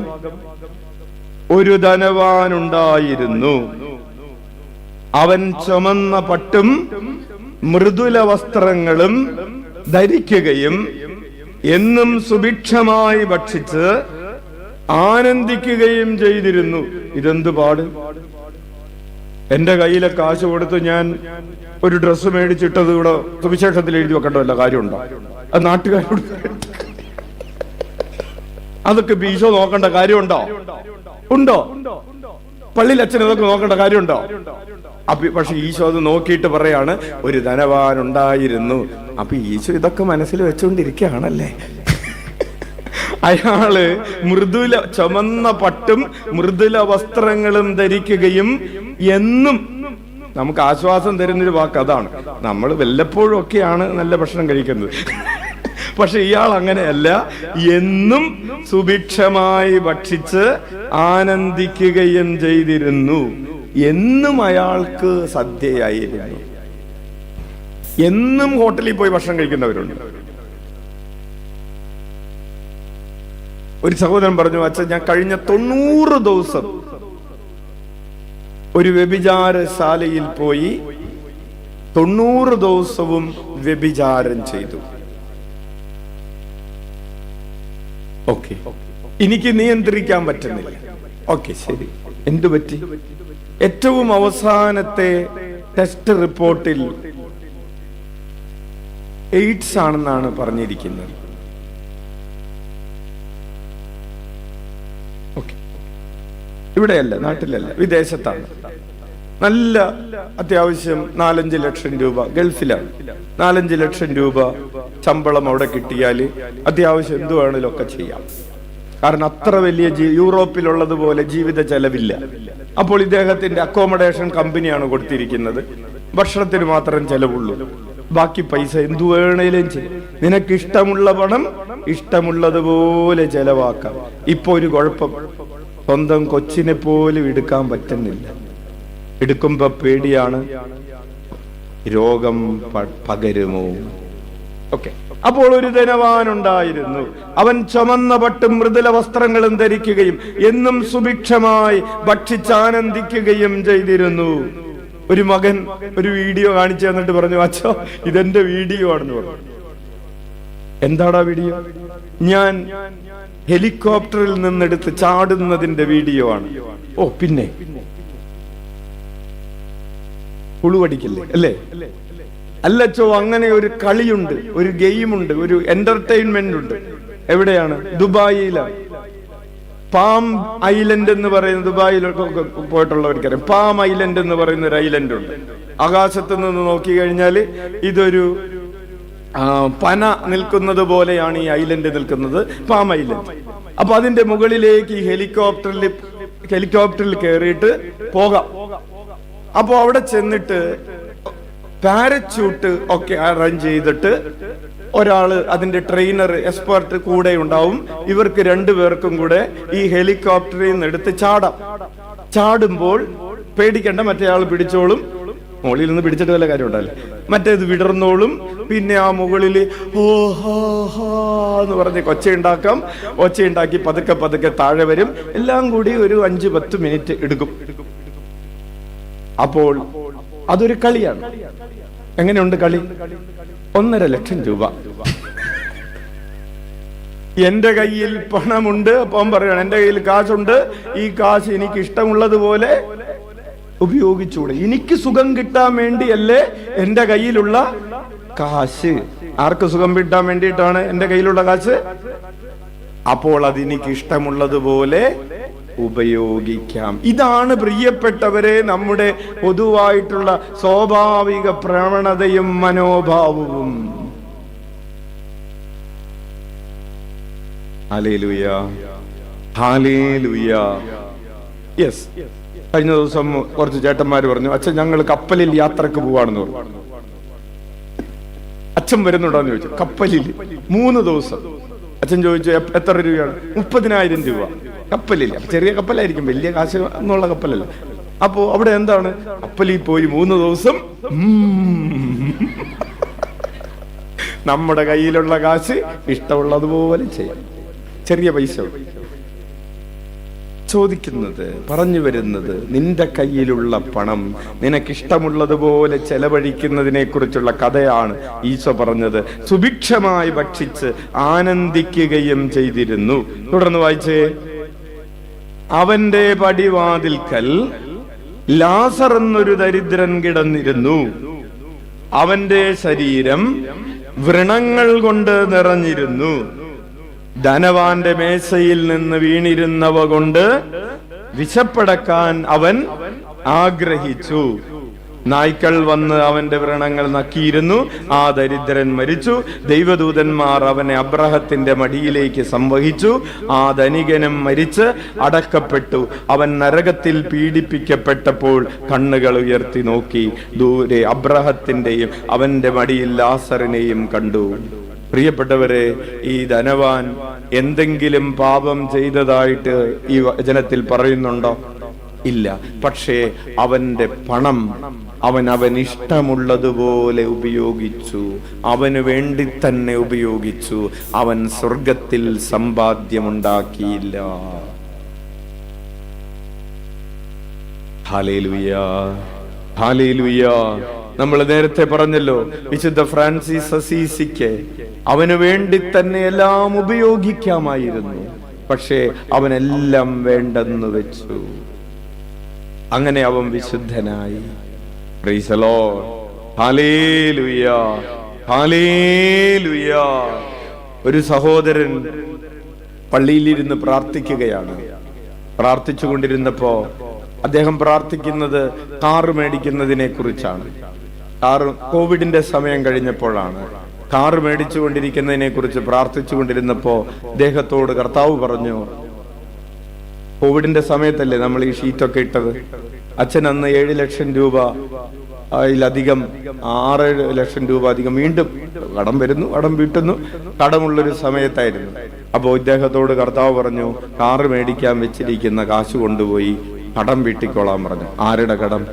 ഒരു ധനവാനുണ്ടായിരുന്നു. അവൻ ചുമന്ന പട്ടും മൃദുല വസ്ത്രങ്ങളും ധരിക്കുകയും എന്നും സുഭിക്ഷമായി ഭക്ഷിച്ച് ആനന്ദിക്കുകയും ചെയ്തിരുന്നു. ഇതെന്ത് പാട്! എന്റെ കയ്യിലെ കാശ് കൊടുത്ത് ഞാൻ ഒരു ഡ്രസ്സ് മേടിച്ചിട്ടത് ഇവിടെ സുവിശേഷത്തിൽ എഴുതി വെക്കേണ്ട വല്ല കാര്യമുണ്ടോ? അത് നാട്ടുകാരോട് അതൊക്കെ ഈശോ നോക്കേണ്ട കാര്യമുണ്ടോ? ഉണ്ടോ? പള്ളിയിൽ അച്ഛൻ ഇതൊക്കെ നോക്കേണ്ട കാര്യമുണ്ടോ? പക്ഷെ ഈശോ അത് നോക്കിയിട്ട് പറയാണ്, ഒരു ധനവാൻ ഉണ്ടായിരുന്നു. അപ്പൊ ഈശോ ഇതൊക്കെ മനസ്സിൽ വെച്ചുകൊണ്ടിരിക്കുകയാണല്ലേ. അയാള് ചുമന്ന പട്ടും മൃദുല വസ്ത്രങ്ങളും ധരിക്കുകയും എന്നും, നമുക്ക് ആശ്വാസം തരുന്നൊരു വാക്ക് അതാണ്. നമ്മൾ വല്ലപ്പോഴും ഒക്കെയാണ് നല്ല ഭക്ഷണം കഴിക്കുന്നത്. പക്ഷെ ഇയാൾ അങ്ങനെയല്ല. എന്നും സുഭിക്ഷമായി ഭക്ഷിച്ച് ആനന്ദിക്കുകയും ചെയ്തിരുന്നു. എന്നും അയാൾക്ക് സദ്യയായിരുന്നു. എന്നും ഹോട്ടലിൽ പോയി ഭക്ഷണം കഴിക്കുന്നവരുണ്ട്. ഒരു സഹോദരൻ പറഞ്ഞു, അച്ഛൻ ഞാൻ കഴിഞ്ഞ 90 ദിവസം ഒരു വ്യഭിചാരശാലയിൽ പോയി 90 ദിവസവും വ്യഭിചാരം ചെയ്തു. ഓക്കെ, എനിക്ക് നിയന്ത്രിക്കാൻ പറ്റുന്നില്ല. ഓക്കെ, ശരി, എന്തു പറ്റി? ഏറ്റവും അവസാനത്തെ ടെസ്റ്റ് റിപ്പോർട്ടിൽ എയ്ഡ്സ് ആണെന്നാണ് പറഞ്ഞിരിക്കുന്നത്. ഇവിടെയല്ല, നാട്ടിലല്ല, വിദേശത്താണ്. നല്ല അത്യാവശ്യം 4-5 ലക്ഷം രൂപ, ഗൾഫിലാണ്. 4-5 ലക്ഷം രൂപ ശമ്പളം അവിടെ കിട്ടിയാൽ അത്യാവശ്യം എന്തു വേണമെങ്കിലും ഒക്കെ ചെയ്യാം. കാരണം അത്ര വലിയ യൂറോപ്പിലുള്ളതുപോലെ ജീവിത ചെലവില്ല. അപ്പോൾ ഇദ്ദേഹത്തിന്റെ അക്കോമഡേഷൻ കമ്പനിയാണ് കൊടുത്തിരിക്കുന്നത്. ഭക്ഷണത്തിന് മാത്രം ചെലവുള്ളൂ. ബാക്കി പൈസ എന്തു വേണേലും ചെയ്യും. നിനക്ക് ഇഷ്ടമുള്ള പണം ഇഷ്ടമുള്ളതുപോലെ ചെലവാക്കാം. ഇപ്പൊ ഒരു കുഴപ്പം, സ്വന്തം കൊച്ചിനെ പോലും എടുക്കാൻ പറ്റുന്നില്ല. എടുക്കുമ്പോ പേടിയാണ്, രോഗം പകരുമോ? ഓക്കെ. അപ്പോൾ ഒരു ധനവാനുണ്ടായിരുന്നു. അവൻ ചുമന്ന പട്ടും മൃദുല വസ്ത്രങ്ങളും ധരിക്കുകയും എന്നും സുഭിക്ഷമായി ഭക്ഷിച്ചാനന്ദിക്കുകയും ചെയ്തിരുന്നു. ഒരു മകൻ ഒരു വീഡിയോ കാണിച്ചു തന്നിട്ട് പറഞ്ഞു, അച്ഛാ ഇതെന്റെ വീഡിയോ ആണെന്ന് പറഞ്ഞു. എന്താടാ വീഡിയോ? ഞാൻ ഹെലികോപ്റ്ററിൽ നിന്നെടുത്ത് ചാടുന്നതിന്റെ വീഡിയോ ആണ്. ഓ, പിന്നെ പുളുവടിക്കല്ലേ അല്ലേ? അല്ലച്ചോ, അങ്ങനെ ഒരു കളിയുണ്ട്, ഒരു ഗെയിമുണ്ട്, ഒരു എന്റർടൈൻമെന്റ് ഉണ്ട്. എവിടെയാണ്? ദുബായിലാണ്. പാം ഐലൻഡ് എന്ന് പറയുന്ന, ദുബായിലൊക്കെ പോയിട്ടുള്ളവർക്കറിയാം. പാം ഐലൻഡ് എന്ന് പറയുന്ന ഒരു ഐലൻഡ് ഉണ്ട്. ആകാശത്ത് നിന്ന് നോക്കി കഴിഞ്ഞാൽ ഇതൊരു പന നിൽക്കുന്നത് പോലെയാണ് ഈ ഐലൻഡ് നിൽക്കുന്നത്, പാം ഐലൻഡ്. അപ്പൊ അതിന്റെ മുകളിലേക്ക് ഈ ഹെലികോപ്റ്ററിൽ കയറിയിട്ട് പോകാം. അപ്പൊ അവിടെ ചെന്നിട്ട് പാരച്യൂട്ട് ഒക്കെ അറേഞ്ച് ചെയ്തിട്ട് ഒരാള്, അതിന്റെ ട്രെയിനർ, എക്സ്പെർട്ട് കൂടെ ഉണ്ടാവും. ഇവർക്ക് രണ്ടുപേർക്കും കൂടെ ഈ ഹെലികോപ്റ്ററിൽ നിന്ന് എടുത്ത് ചാടുമ്പോൾ പേടിക്കണ്ട, മറ്റേ ആൾ പിടിച്ചോളും. മുകളിൽ നിന്ന് പിടിച്ചിട്ട് വല്ല കാര്യം ഉണ്ടല്ലേ, മറ്റേത് വിടർന്നോളും. പിന്നെ ആ മുകളിൽ ഓ ഹാ ഹാ എന്ന് പറഞ്ഞ് ഒച്ചയുണ്ടാക്കി പതുക്കെ താഴെ വരും. എല്ലാം കൂടി ഒരു 5-10 മിനിറ്റ് എടുക്കും. അപ്പോൾ അതൊരു കളിയാണ്. എങ്ങനെയുണ്ട് കളി? 1.5 ലക്ഷം രൂപ. എന്റെ കയ്യിൽ പണമുണ്ട്. അപ്പം പറയണം, എന്റെ കയ്യിൽ കാശുണ്ട്, ഈ കാശ് എനിക്ക് ഇഷ്ടമുള്ളതുപോലെ ഉപയോഗിച്ചൂടെ? എനിക്ക് സുഖം കിട്ടാൻ വേണ്ടിയല്ലേ എന്റെ കയ്യിലുള്ള കാശ്? ആർക്ക് സുഖം കിട്ടാൻ വേണ്ടിയിട്ടാണ് എന്റെ കയ്യിലുള്ള കാശ്? അപ്പോൾ അതെനിക്ക് ഇഷ്ടമുള്ളതുപോലെ ഉപയോഗിക്കാം. ഇതാണ് പ്രിയപ്പെട്ടവരെ നമ്മുടെ പൊതുവായിട്ടുള്ള സ്വാഭാവിക പ്രവണതയും മനോഭാവവും. Hallelujah, hallelujah. യെസ്, കഴിഞ്ഞ ദിവസം കുറച്ച് ചേട്ടന്മാര് പറഞ്ഞു, അച്ഛൻ ഞങ്ങൾ കപ്പലിൽ യാത്രക്ക് പോവാണെന്ന് പറഞ്ഞു. അച്ഛൻ വരുന്നുണ്ടോന്ന് ചോദിച്ചു. കപ്പലിൽ 3 ദിവസം. അച്ഛൻ ചോദിച്ചു എത്ര രൂപയാണ്? 30,000 രൂപ. കപ്പലില്ല, ചെറിയ കപ്പലായിരിക്കും, വലിയ കാശ് എന്നുള്ള കപ്പലല്ല. അപ്പോ അവിടെ എന്താണ്, കപ്പലിൽ പോയി 3 ദിവസം നമ്മുടെ കയ്യിലുള്ള കാശ് ഇഷ്ടമുള്ളതുപോലെ ചെയ്യാം. ചെറിയ പൈസ. ചോദിക്കുന്നത്, പറഞ്ഞു വരുന്നത്, നിന്റെ കയ്യിലുള്ള പണം നിനക്കിഷ്ടമുള്ളതുപോലെ ചെലവഴിക്കുന്നതിനെ കുറിച്ചുള്ള കഥയാണ് ഈശോ പറഞ്ഞത്. സുഭിക്ഷമായി ഭക്ഷിച്ച് ആനന്ദിക്കുകയും ചെയ്തിരുന്നു. തുടർന്ന് വായിച്ചേ. അവന്റെ പടിവാതിൽക്കൽ ലാസർ എന്നൊരു ദരിദ്രൻ കിടന്നിരുന്നു. അവന്റെ ശരീരം വ്രണങ്ങൾ കൊണ്ട് നിറഞ്ഞിരുന്നു. ധനവാന്റെ മേശയിൽ നിന്ന് വീണിരുന്നവ കൊണ്ട് വിശപ്പടക്കാൻ അവൻ ആഗ്രഹിച്ചു. നായ്ക്കൾ വന്ന് അവന്റെ വ്രണങ്ങൾ നക്കിയിരുന്നു. ആ ദരിദ്രൻ മരിച്ചു. ദൈവദൂതന്മാർ അവനെ അബ്രഹത്തിന്റെ മടിയിലേക്ക് സംവഹിച്ചു. ആ ധനികനും മരിച്ച് അടക്കപ്പെട്ടു. അവൻ നരകത്തിൽ പീഡിപ്പിക്കപ്പെട്ടപ്പോൾ കണ്ണുകൾ ഉയർത്തി നോക്കി. ദൂരെ അബ്രഹത്തിന്റെയും അവന്റെ മടിയിൽ ലാസറിനെയും കണ്ടു. പ്രിയപ്പെട്ടവരെ, ഈ ധനവാൻ എന്തെങ്കിലും പാപം ചെയ്തതായിട്ട് ഈ വചനത്തിൽ പറയുന്നുണ്ടോ? ഇല്ല. പക്ഷേ അവന്റെ പണം അവൻ ഇഷ്ടമുള്ളതുപോലെ ഉപയോഗിച്ചു. അവന് വേണ്ടി തന്നെ ഉപയോഗിച്ചു. അവൻ സ്വർഗത്തിൽ സമ്പാദ്യമുണ്ടാക്കിയില്ല. Hallelujah, hallelujah. നമ്മൾ നേരത്തെ പറഞ്ഞല്ലോ, വിശുദ്ധ ഫ്രാൻസിസ് അസീസിക്ക് അവന് വേണ്ടി തന്നെ എല്ലാം ഉപയോഗിക്കാമായിരുന്നു. പക്ഷേ അവനെല്ലാം വേണ്ടെന്ന് വെച്ചു. അങ്ങനെ അവൻ വിശുദ്ധനായി. പ്രൈസ് ദി ലോർഡ്, ഹല്ലേലൂയ, ഹല്ലേലൂയ. ഒരു സഹോദരൻ പള്ളിയിലിരുന്ന് പ്രാർത്ഥിക്കുകയാണ്. പ്രാർത്ഥിച്ചുകൊണ്ടിരുന്നപ്പോ അദ്ദേഹം പ്രാർത്ഥിക്കുന്നത് കാറ് മേടിക്കുന്നതിനെ കുറിച്ചാണ്. കോവിഡിന്റെ സമയം കഴിഞ്ഞപ്പോഴാണ്. കാറ് മേടിച്ചുകൊണ്ടിരിക്കുന്നതിനെ കുറിച്ച് പ്രാർത്ഥിച്ചുകൊണ്ടിരുന്നപ്പോ അദ്ദേഹത്തോട് കർത്താവ് പറഞ്ഞു, കോവിഡിന്റെ സമയത്തല്ലേ നമ്മൾ ഈ ഷീറ്റൊക്കെ ഇട്ടത്. അച്ഛൻ അന്ന് 7 ലക്ഷം രൂപ അതിലധികം 6-7 ലക്ഷം രൂപ അധികം വീണ്ടും കടം വരുന്നു, കടം വീട്ടുന്നു, കടമുള്ളൊരു സമയത്തായിരുന്നു. അപ്പോ ഇദ്ദേഹത്തോട് കർത്താവ് പറഞ്ഞു, കാറ് മേടിക്കാൻ വെച്ചിരിക്കുന്ന കാശ് കൊണ്ടുപോയി കടം വീട്ടിക്കോളാൻ പറഞ്ഞു. ആരുടെ കടം?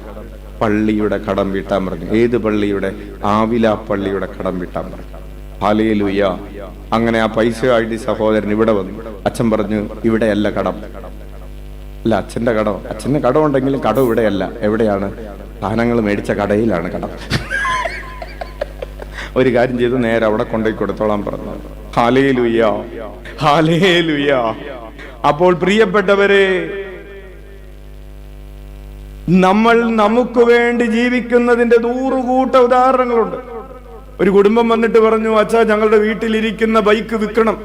പള്ളിയുടെ കടം വീട്ടാൻ പറഞ്ഞു. ഏത് പള്ളിയുടെ? ആവില പള്ളിയുടെ കടം വീട്ടാൻ പറഞ്ഞു. ഹല്ലേലൂയ. അങ്ങനെ ആ പൈസയായിട്ട് സഹോദരൻ ഇവിടെ വന്നു. അച്ഛൻ പറഞ്ഞു, ഇവിടെയല്ല കടം. അല്ല, അച്ഛന്റെ കടം. അച്ഛന്റെ കടം ഉണ്ടെങ്കിലും കടം ഇവിടെയല്ല. എവിടെയാണ്? സാധനങ്ങൾ മേടിച്ച കടയിലാണ് കടം. ഒരു കാര്യം ചെയ്ത് നേരെ അവിടെ കൊണ്ടുപോയി കൊടുത്തോളാൻ പറഞ്ഞു. Hallelujah, hallelujah. അപ്പോൾ പ്രിയപ്പെട്ടവരെ, നമ്മൾ നമുക്ക് വേണ്ടി ജീവിക്കുന്നതിന്റെ 100 കൂട്ട ഉദാഹരണങ്ങളുണ്ട്. ഒരു കുടുംബം വന്നിട്ട് പറഞ്ഞു, അച്ഛാ ഞങ്ങളുടെ വീട്ടിലിരിക്കുന്ന ബൈക്ക് വിൽക്കണം.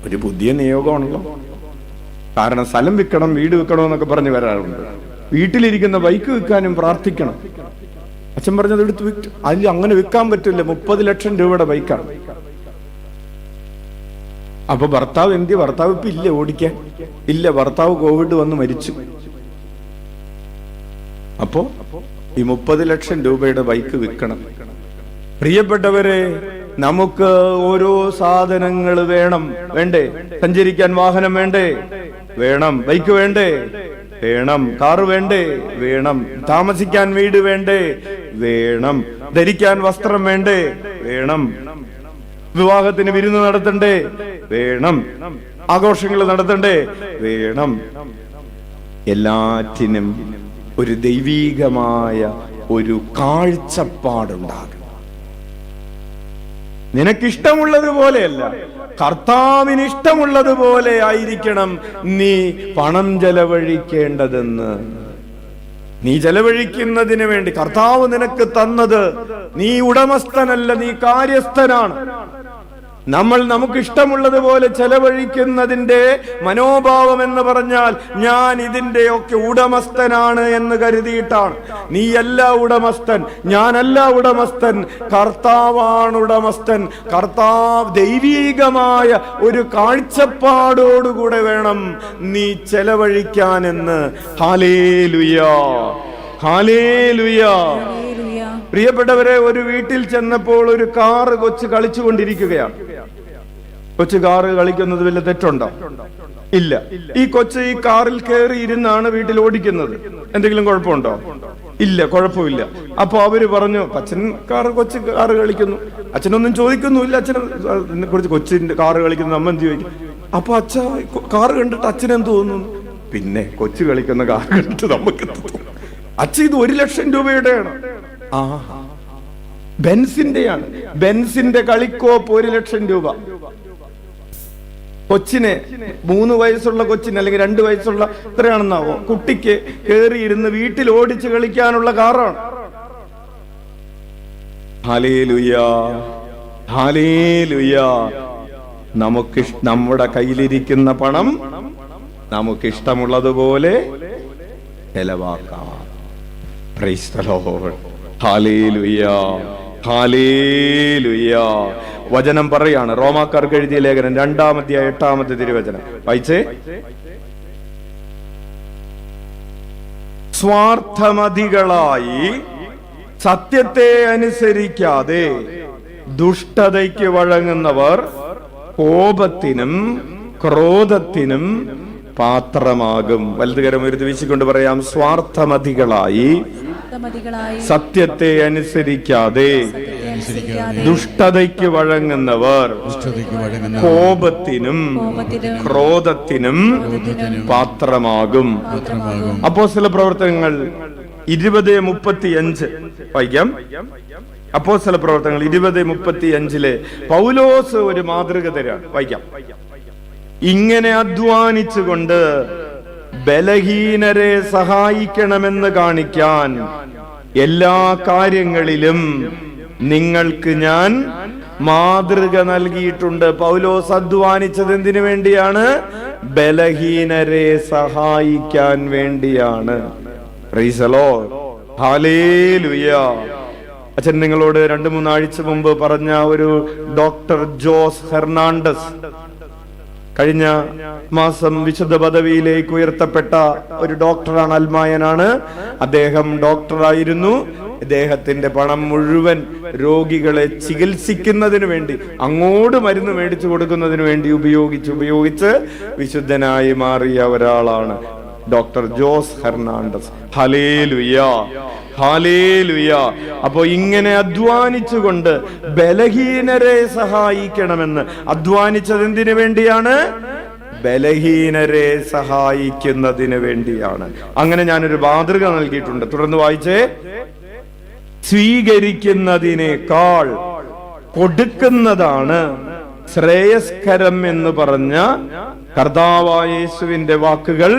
ഒരു പുതിയ നിയോഗമാണല്ലോ. കാരണം സ്ഥലം വിൽക്കണം, വീട് വിൽക്കണം എന്നൊക്കെ പറഞ്ഞ് വരാറുണ്ട്. വീട്ടിലിരിക്കുന്ന ബൈക്ക് വിൽക്കാനും പ്രാർത്ഥിക്കണം. അച്ഛൻ പറഞ്ഞത് എടുത്ത് വിറ്റു. അതിൽ അങ്ങനെ വിൽക്കാൻ പറ്റില്ല, 30 ലക്ഷം രൂപയുടെ ബൈക്കാണ്. അപ്പൊ ഭർത്താവ് എന്തി? ഭർത്താവ് ഇപ്പൊ ഇല്ല, ഓടിക്കാൻ ഇല്ല, ഭർത്താവ് കോവിഡ് വന്ന് മരിച്ചു. അപ്പോ ഈ 30 ലക്ഷം രൂപയുടെ ബൈക്ക് വിൽക്കണം. പ്രിയപ്പെട്ടവരെ, നമുക്ക് ഓരോ സാധനങ്ങൾ വേണം, വേണ്ടേ? സഞ്ചരിക്കാൻ വാഹനം വേണ്ടേ? വേണം. ബൈക്ക് വേണ്ടേ? വേണം. കാറ് വേണ്ടേ? വേണം. താമസിക്കാൻ വീട് വേണ്ടേ? വേണം. ധരിക്കാൻ വസ്ത്രം വേണ്ടേ? വേണം. വിവാഹത്തിന് വിരുന്ന് നടത്തണ്ടേ? വേണം. ആഘോഷങ്ങൾ നടത്തണ്ടേ? വേണം. എല്ലാറ്റിനും ഒരു ദൈവീകമായ ഒരു കാഴ്ചപ്പാടുണ്ടാകും. നിനക്കിഷ്ടമുള്ളതുപോലെയല്ല, കർത്താവിന് ഇഷ്ടമുള്ളതുപോലെ ആയിരിക്കണം നീ പണം ചെലവഴിക്കേണ്ടതെന്ന്. നീ ചെലവഴിക്കുന്നതിന് വേണ്ടി കർത്താവ് നിനക്ക് തന്നത്, നീ ഉടമസ്ഥനല്ല, നീ കാര്യസ്ഥനാണ്. നമ്മൾ നമുക്ക് ഇഷ്ടമുള്ളതുപോലെ ചെലവഴിക്കുന്നതിന്റെ മനോഭാവം എന്ന് പറഞ്ഞാൽ ഞാൻ ഇതിന്റെയൊക്കെ ഉടമസ്ഥനാണ് എന്ന് കരുതിയിട്ടാണ്. നീയല്ല ഉടമസ്ഥൻ, ഞാനല്ല ഉടമസ്ഥൻ, കർത്താവാണ് ഉടമസ്ഥൻ. കർത്താവ് ദൈവീകമായ ഒരു കാഴ്ചപ്പാടോടുകൂടെ വേണം നീ ചെലവഴിക്കാനെന്ന്. Hallelujah, hallelujah. പ്രിയപ്പെട്ടവരെ, ഒരു വീട്ടിൽ ചെന്നപ്പോൾ ഒരു കാറ് കൊച്ചു കളിച്ചുകൊണ്ടിരിക്കുകയാണ്. കൊച്ചു കാറ് കളിക്കുന്നത് വല്ല തെറ്റുണ്ടോ? ഇല്ല. ഈ കൊച്ചു ഈ കാറിൽ കയറി ഇരുന്നാണ് വീട്ടിൽ ഓടിക്കുന്നത്. എന്തെങ്കിലും കുഴപ്പമുണ്ടോ? ഇല്ല, കുഴപ്പമില്ല. അപ്പൊ അവര് പറഞ്ഞു, അച്ഛൻ കൊച്ചു കാറ് കളിക്കുന്നു. അച്ഛനൊന്നും ചോദിക്കുന്നുമില്ല. അച്ഛനെ കുറിച്ച് കൊച്ചിന്റെ കാറ് കളിക്കുന്നു അമ്മ എന്ത് ചോദിക്കും? അപ്പൊ അച്ഛ കാറ് കണ്ടിട്ട് അച്ഛനെന്ത് തോന്നുന്നു? പിന്നെ കൊച്ചു കളിക്കുന്ന കാറ് കണ്ടിട്ട് നമുക്ക് അച്ഛ ഇത് 1 ലക്ഷം രൂപയുടെയാണ്. ബെൻസിന്റെയാണ്. ബെൻസിന്റെ കളിക്കോപ്പ് 1 ലക്ഷം രൂപ. കൊച്ചിനെ 3 വയസ്സുള്ള കൊച്ചിന് അല്ലെങ്കിൽ 2 വയസ്സുള്ള എത്രയാണെന്നാവോ കുട്ടിക്ക് കയറിയിരുന്ന് വീട്ടിൽ ഓടിച്ച് കളിക്കാനുള്ള കാറാണ്. ഹല്ലേലൂയ, ഹല്ലേലൂയ. നമ്മുടെ കയ്യിലിരിക്കുന്ന പണം നമുക്കിഷ്ടമുള്ളതുപോലെ ചെലവാക്കാം. Praise the lord. ഹല്ലേലൂയ, ഹല്ലേലൂയ. വചനം പറയാണ്, റോമാക്കാർക്ക് എഴുതിയ ലേഖനം 2-ാം അധ്യായം 8-ാമത്തെ തിരുവചനം വായിച്ചേ. സ്വാർത്ഥമതികളായി സത്യത്തെ അനുസരിക്കാതെ ദുഷ്ടതയ്ക്ക് വഴങ്ങുന്നവർ കോപത്തിനും ക്രോധത്തിനും പാത്രമാകും. വലതുകരം ഉയർത്തി വീശിക്കൊണ്ട് പറയാം, സ്വാർത്ഥമതികളായി സത്യത്തെ അനുസരിക്കാതെ ദുഷ്ടതയ്ക്ക് വഴങ്ങുന്നവർ കോപത്തിനും ക്രോധത്തിനും പാത്രമാകും. അപ്പോസ്തല പ്രവർത്തനങ്ങൾ 20:35 വായിക്കാം. അപ്പോസ്തല പ്രവർത്തനങ്ങൾ 20:35 പൗലോസ് ഒരു മാതൃക തരാണ്. വായിക്കാം. ഇങ്ങനെ അധ്വാനിച്ചുകൊണ്ട് ബലഹീനരെ സഹായിക്കണമെന്ന് കാണിക്കാൻ എല്ലാ കാര്യങ്ങളിലും നിങ്ങൾക്ക് ഞാൻ മാതൃക നൽകിയിട്ടുണ്ട്. പൗലോസ് അധ്വാനിച്ചത് എന്തിനു വേണ്ടിയാണ്? ബലഹീനരെ സഹായിക്കാൻ വേണ്ടിയാണ്. Price the lord. ഹല്ലേലൂയ. അച്ഛൻ നിങ്ങളോട് 2-3 ആഴ്ച മുമ്പ് പറഞ്ഞ ഒരു ഡോക്ടർ ജോസ് ഹെർണാണ്ടസ് കഴിഞ്ഞ മാസം വിശുദ്ധ പദവിയിലേക്ക് ഉയർത്തപ്പെട്ട ഒരു ഡോക്ടറാണ്, അൽമായനാണ്. അദ്ദേഹം ഡോക്ടറായിരുന്നു. അദ്ദേഹത്തിന്റെ പണം മുഴുവൻ രോഗികളെ ചികിത്സിക്കുന്നതിന് വേണ്ടി, അങ്ങോട്ട് മരുന്ന് മേടിച്ചു കൊടുക്കുന്നതിന് വേണ്ടി ഉപയോഗിച്ച് വിശുദ്ധനായി മാറിയ ഒരാളാണ് doctor Jose Hernandez. Hallelujah, hallelujah. അപ്പോ ഇങ്ങനെ അധ്വാനിച്ചുകൊണ്ട് ബലഹീനരെ സഹായിക്കണമെന്ന്. അധ്വാനിച്ചത് എന്തിനു വേണ്ടിയാണ്? ബലഹീനരെ സഹായിക്കുന്നതിന് വേണ്ടിയാണ്. അങ്ങനെ ഞാനൊരു മാതൃക നൽകിയിട്ടുണ്ട്. തുടർന്ന് വായിച്ചേ. സ്വീകരിക്കുന്നതിനേക്കാൾ കൊടുക്കുന്നതാണ് ശ്രേയസ്കരം എന്ന് പറഞ്ഞ കർത്താവായ യേശുവിന്റെ വാക്കുകൾ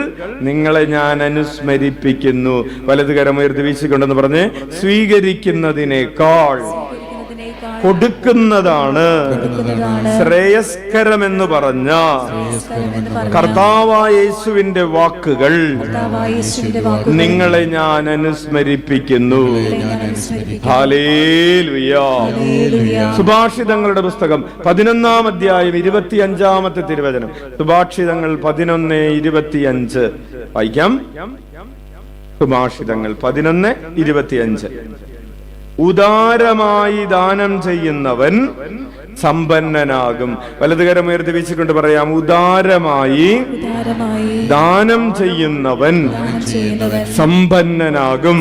നിങ്ങളെ ഞാൻ അനുസ്മരിപ്പിക്കുന്നു. വലതുകരം ഉയർത്തി വീശിക്കൊണ്ടെന്ന് പറഞ്ഞ്, സ്വീകരിക്കുന്നതിനേക്കാൾ കൊടുക്കുന്നതാണ് ശ്രേയസ്കരമെന്ന് പറഞ്ഞ കർത്താവായ യേശുവിന്റെ വാക്കുകൾ നിങ്ങളെ ഞാൻ അനുസ്മരിപ്പിക്കുന്നു. ഹല്ലേലൂയ. സുഭാഷിതങ്ങളുടെ പുസ്തകം 11-ാം അധ്യായം 25-ാമത്തെ തിരുവചനം. സുഭാഷിതങ്ങൾ 11:25 വായിക്കാം. സുഭാഷിതങ്ങൾ 11:25. ഉദാരമായി ദാനം ചെയ്യുന്നവൻ സമ്പന്നനാകും. വലതുകരം ഉയർത്തി വീശിക്കൊണ്ട് പറയാം, ഉദാരമായി ദാനം ചെയ്യുന്നവൻ സമ്പന്നനാകും.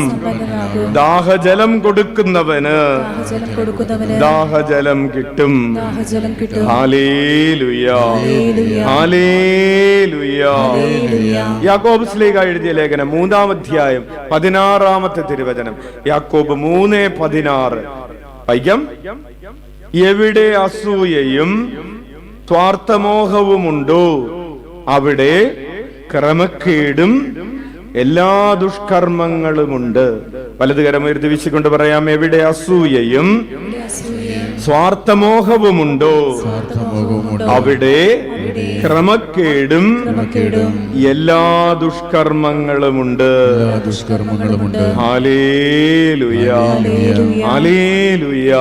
ദാഹജലം കൊടുക്കുന്നവന് ദാഹജലം കിട്ടും. Hallelujah, hallelujah. യാക്കോബ് ശ്ലീഹ എഴുതിയ ലേഖനം 3-ാം അധ്യായം 16-ാമത്തെ തിരുവചനം. യാക്കോബ് 3:16 വായിക്കാം. എവിടെ അസൂയയും സ്വാർത്ഥമോഹവുമുണ്ടോ അവിടെ ക്രമക്കേടും എല്ലാ ദുഷ്കർമ്മങ്ങളുമുണ്ട്. വലതുകരം ഉയർത്തി വീശിക്കൊണ്ട് പറയാം, എവിടെ അസൂയയും സ്വാർത്ഥമോഹവുമുണ്ടോ അവിടെ ക്രമക്കേടും എല്ലാ ദുഷ്കർമ്മങ്ങളുമുണ്ട്. ഹല്ലേലൂയ, ഹല്ലേലൂയ.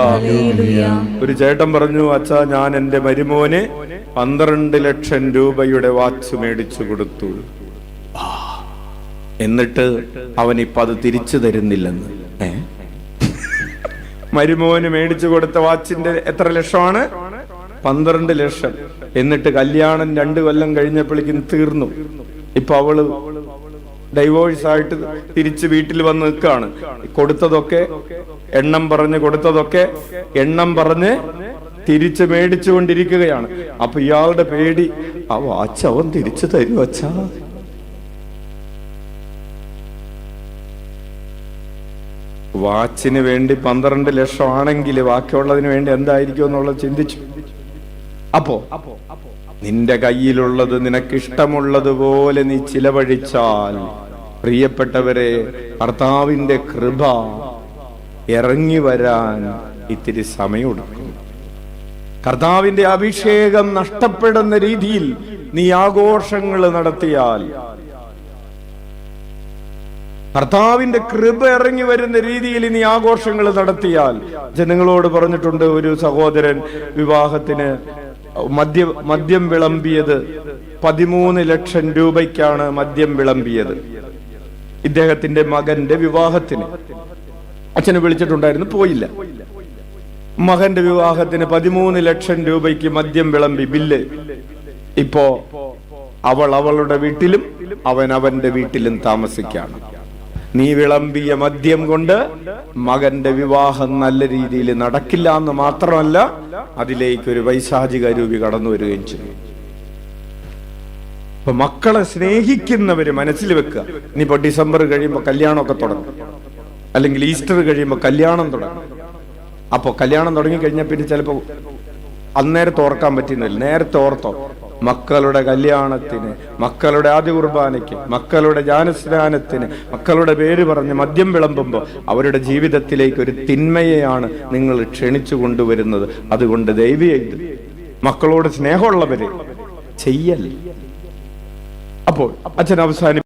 ഒരു ചേട്ടൻ പറഞ്ഞു, അച്ഛാ, ഞാൻ എന്റെ മരുമോന് 12 ലക്ഷം രൂപയുടെ വാച്ച് മേടിച്ചു കൊടുത്തു, എന്നിട്ട് അവനിപ്പോ അത് തിരിച്ചു തരുന്നില്ലെന്ന്. മരുമോന് മേടിച്ചു കൊടുത്ത വാച്ചിന്റെ എത്ര ലക്ഷമാണ്? 12 ലക്ഷം. എന്നിട്ട് കല്യാണം 2 കൊല്ലം കഴിഞ്ഞപ്പോഴേക്കും തീർന്നു. ഇപ്പൊ അവള് ഡൈവോഴ്സ് ആയിട്ട് തിരിച്ച് വീട്ടിൽ വന്ന് നിൽക്കാണ്. കൊടുത്തതൊക്കെ എണ്ണം പറഞ്ഞ് തിരിച്ച് മേടിച്ചുകൊണ്ടിരിക്കുകയാണ്. അപ്പൊ ഇയാളുടെ പേടി, ആ വാച്ച് അവൻ തിരിച്ചു തരൂ അച്ഛാ. വാച്ചിന് വേണ്ടി 12 ലക്ഷം ആണെങ്കിൽ ബാക്കിയുള്ളതിന് വേണ്ടി എന്തായിരിക്കും എന്നുള്ളത് ചിന്തിച്ചു. അപ്പോ നിന്റെ കയ്യിലുള്ളത് നിനക്കിഷ്ടമുള്ളതുപോലെ നീ ചിലവഴിച്ചാൽ, പ്രിയപ്പെട്ടവരെ, കർത്താവിന്റെ കൃപ ഇറങ്ങി വരാൻ ഇത്തിരി സമയമെടുക്കും. കർത്താവിന്റെ അഭിഷേകം നഷ്ടപ്പെടുന്ന രീതിയിൽ നീ ആഘോഷങ്ങൾ നടത്തിയാൽ, കർത്താവിന്റെ കൃപ ഇറങ്ങി വരുന്ന രീതിയിൽ നീ ആഘോഷങ്ങൾ നടത്തിയാൽ. ജനങ്ങളോട് പറഞ്ഞിട്ടുണ്ട്, ഒരു സഹോദരൻ വിവാഹത്തിന് മദ്യം വിളമ്പിയത് 13 ലക്ഷം രൂപയ്ക്കാണ് മദ്യം വിളമ്പിയത്. ഇദ്ദേഹത്തിന്റെ മകന്റെ വിവാഹത്തിന് അച്ഛനെ വിളിച്ചിട്ടുണ്ടായിരുന്നു, പോയില്ല. മകന്റെ വിവാഹത്തിന് 13 ലക്ഷം രൂപയ്ക്ക് മദ്യം വിളമ്പി ബില്ല്. ഇപ്പോ അവൾ അവളുടെ വീട്ടിലും അവൻ അവന്റെ വീട്ടിലും താമസിക്കാണ്. നീ വിളമ്പിയ മദ്യം കൊണ്ട് മകന്റെ വിവാഹം നല്ല രീതിയിൽ നടക്കില്ല എന്ന് മാത്രമല്ല, അതിലേക്ക് ഒരു പൈശാചിക രൂപി കടന്നു വരികയും ചെയ്യും. അപ്പൊ മക്കളെ സ്നേഹിക്കുന്നവര് മനസ്സിൽ വെക്കുക. ഇനിയിപ്പോ ഡിസംബർ കഴിയുമ്പോൾ കല്യാണമൊക്കെ തുടങ്ങും, അല്ലെങ്കിൽ ഈസ്റ്റർ കഴിയുമ്പോൾ കല്യാണം തുടങ്ങും. അപ്പൊ കല്യാണം തുടങ്ങി കഴിഞ്ഞാൽ പിന്നെ ചിലപ്പോ അന്നേരത്തെ ഓർക്കാൻ പറ്റുന്നില്ല. നേരത്തെ ഓർത്തോ, മക്കളുടെ കല്യാണത്തിന്, മക്കളുടെ ആദ്യ കുർബാനയ്ക്ക്, മക്കളുടെ ജ്ഞാനസ്നാനത്തിന് മക്കളുടെ പേര് പറഞ്ഞ് മദ്യം വിളമ്പുമ്പോൾ അവരുടെ ജീവിതത്തിലേക്ക് ഒരു തിന്മയെയാണ് നിങ്ങൾ ക്ഷണിച്ചു കൊണ്ടുവരുന്നത്. അതുകൊണ്ട് ദയവായിട്ട് മക്കളോട് സ്നേഹമുള്ളവരെ ചെയ്യൽ. അപ്പോൾ അച്ഛൻ അവസാനം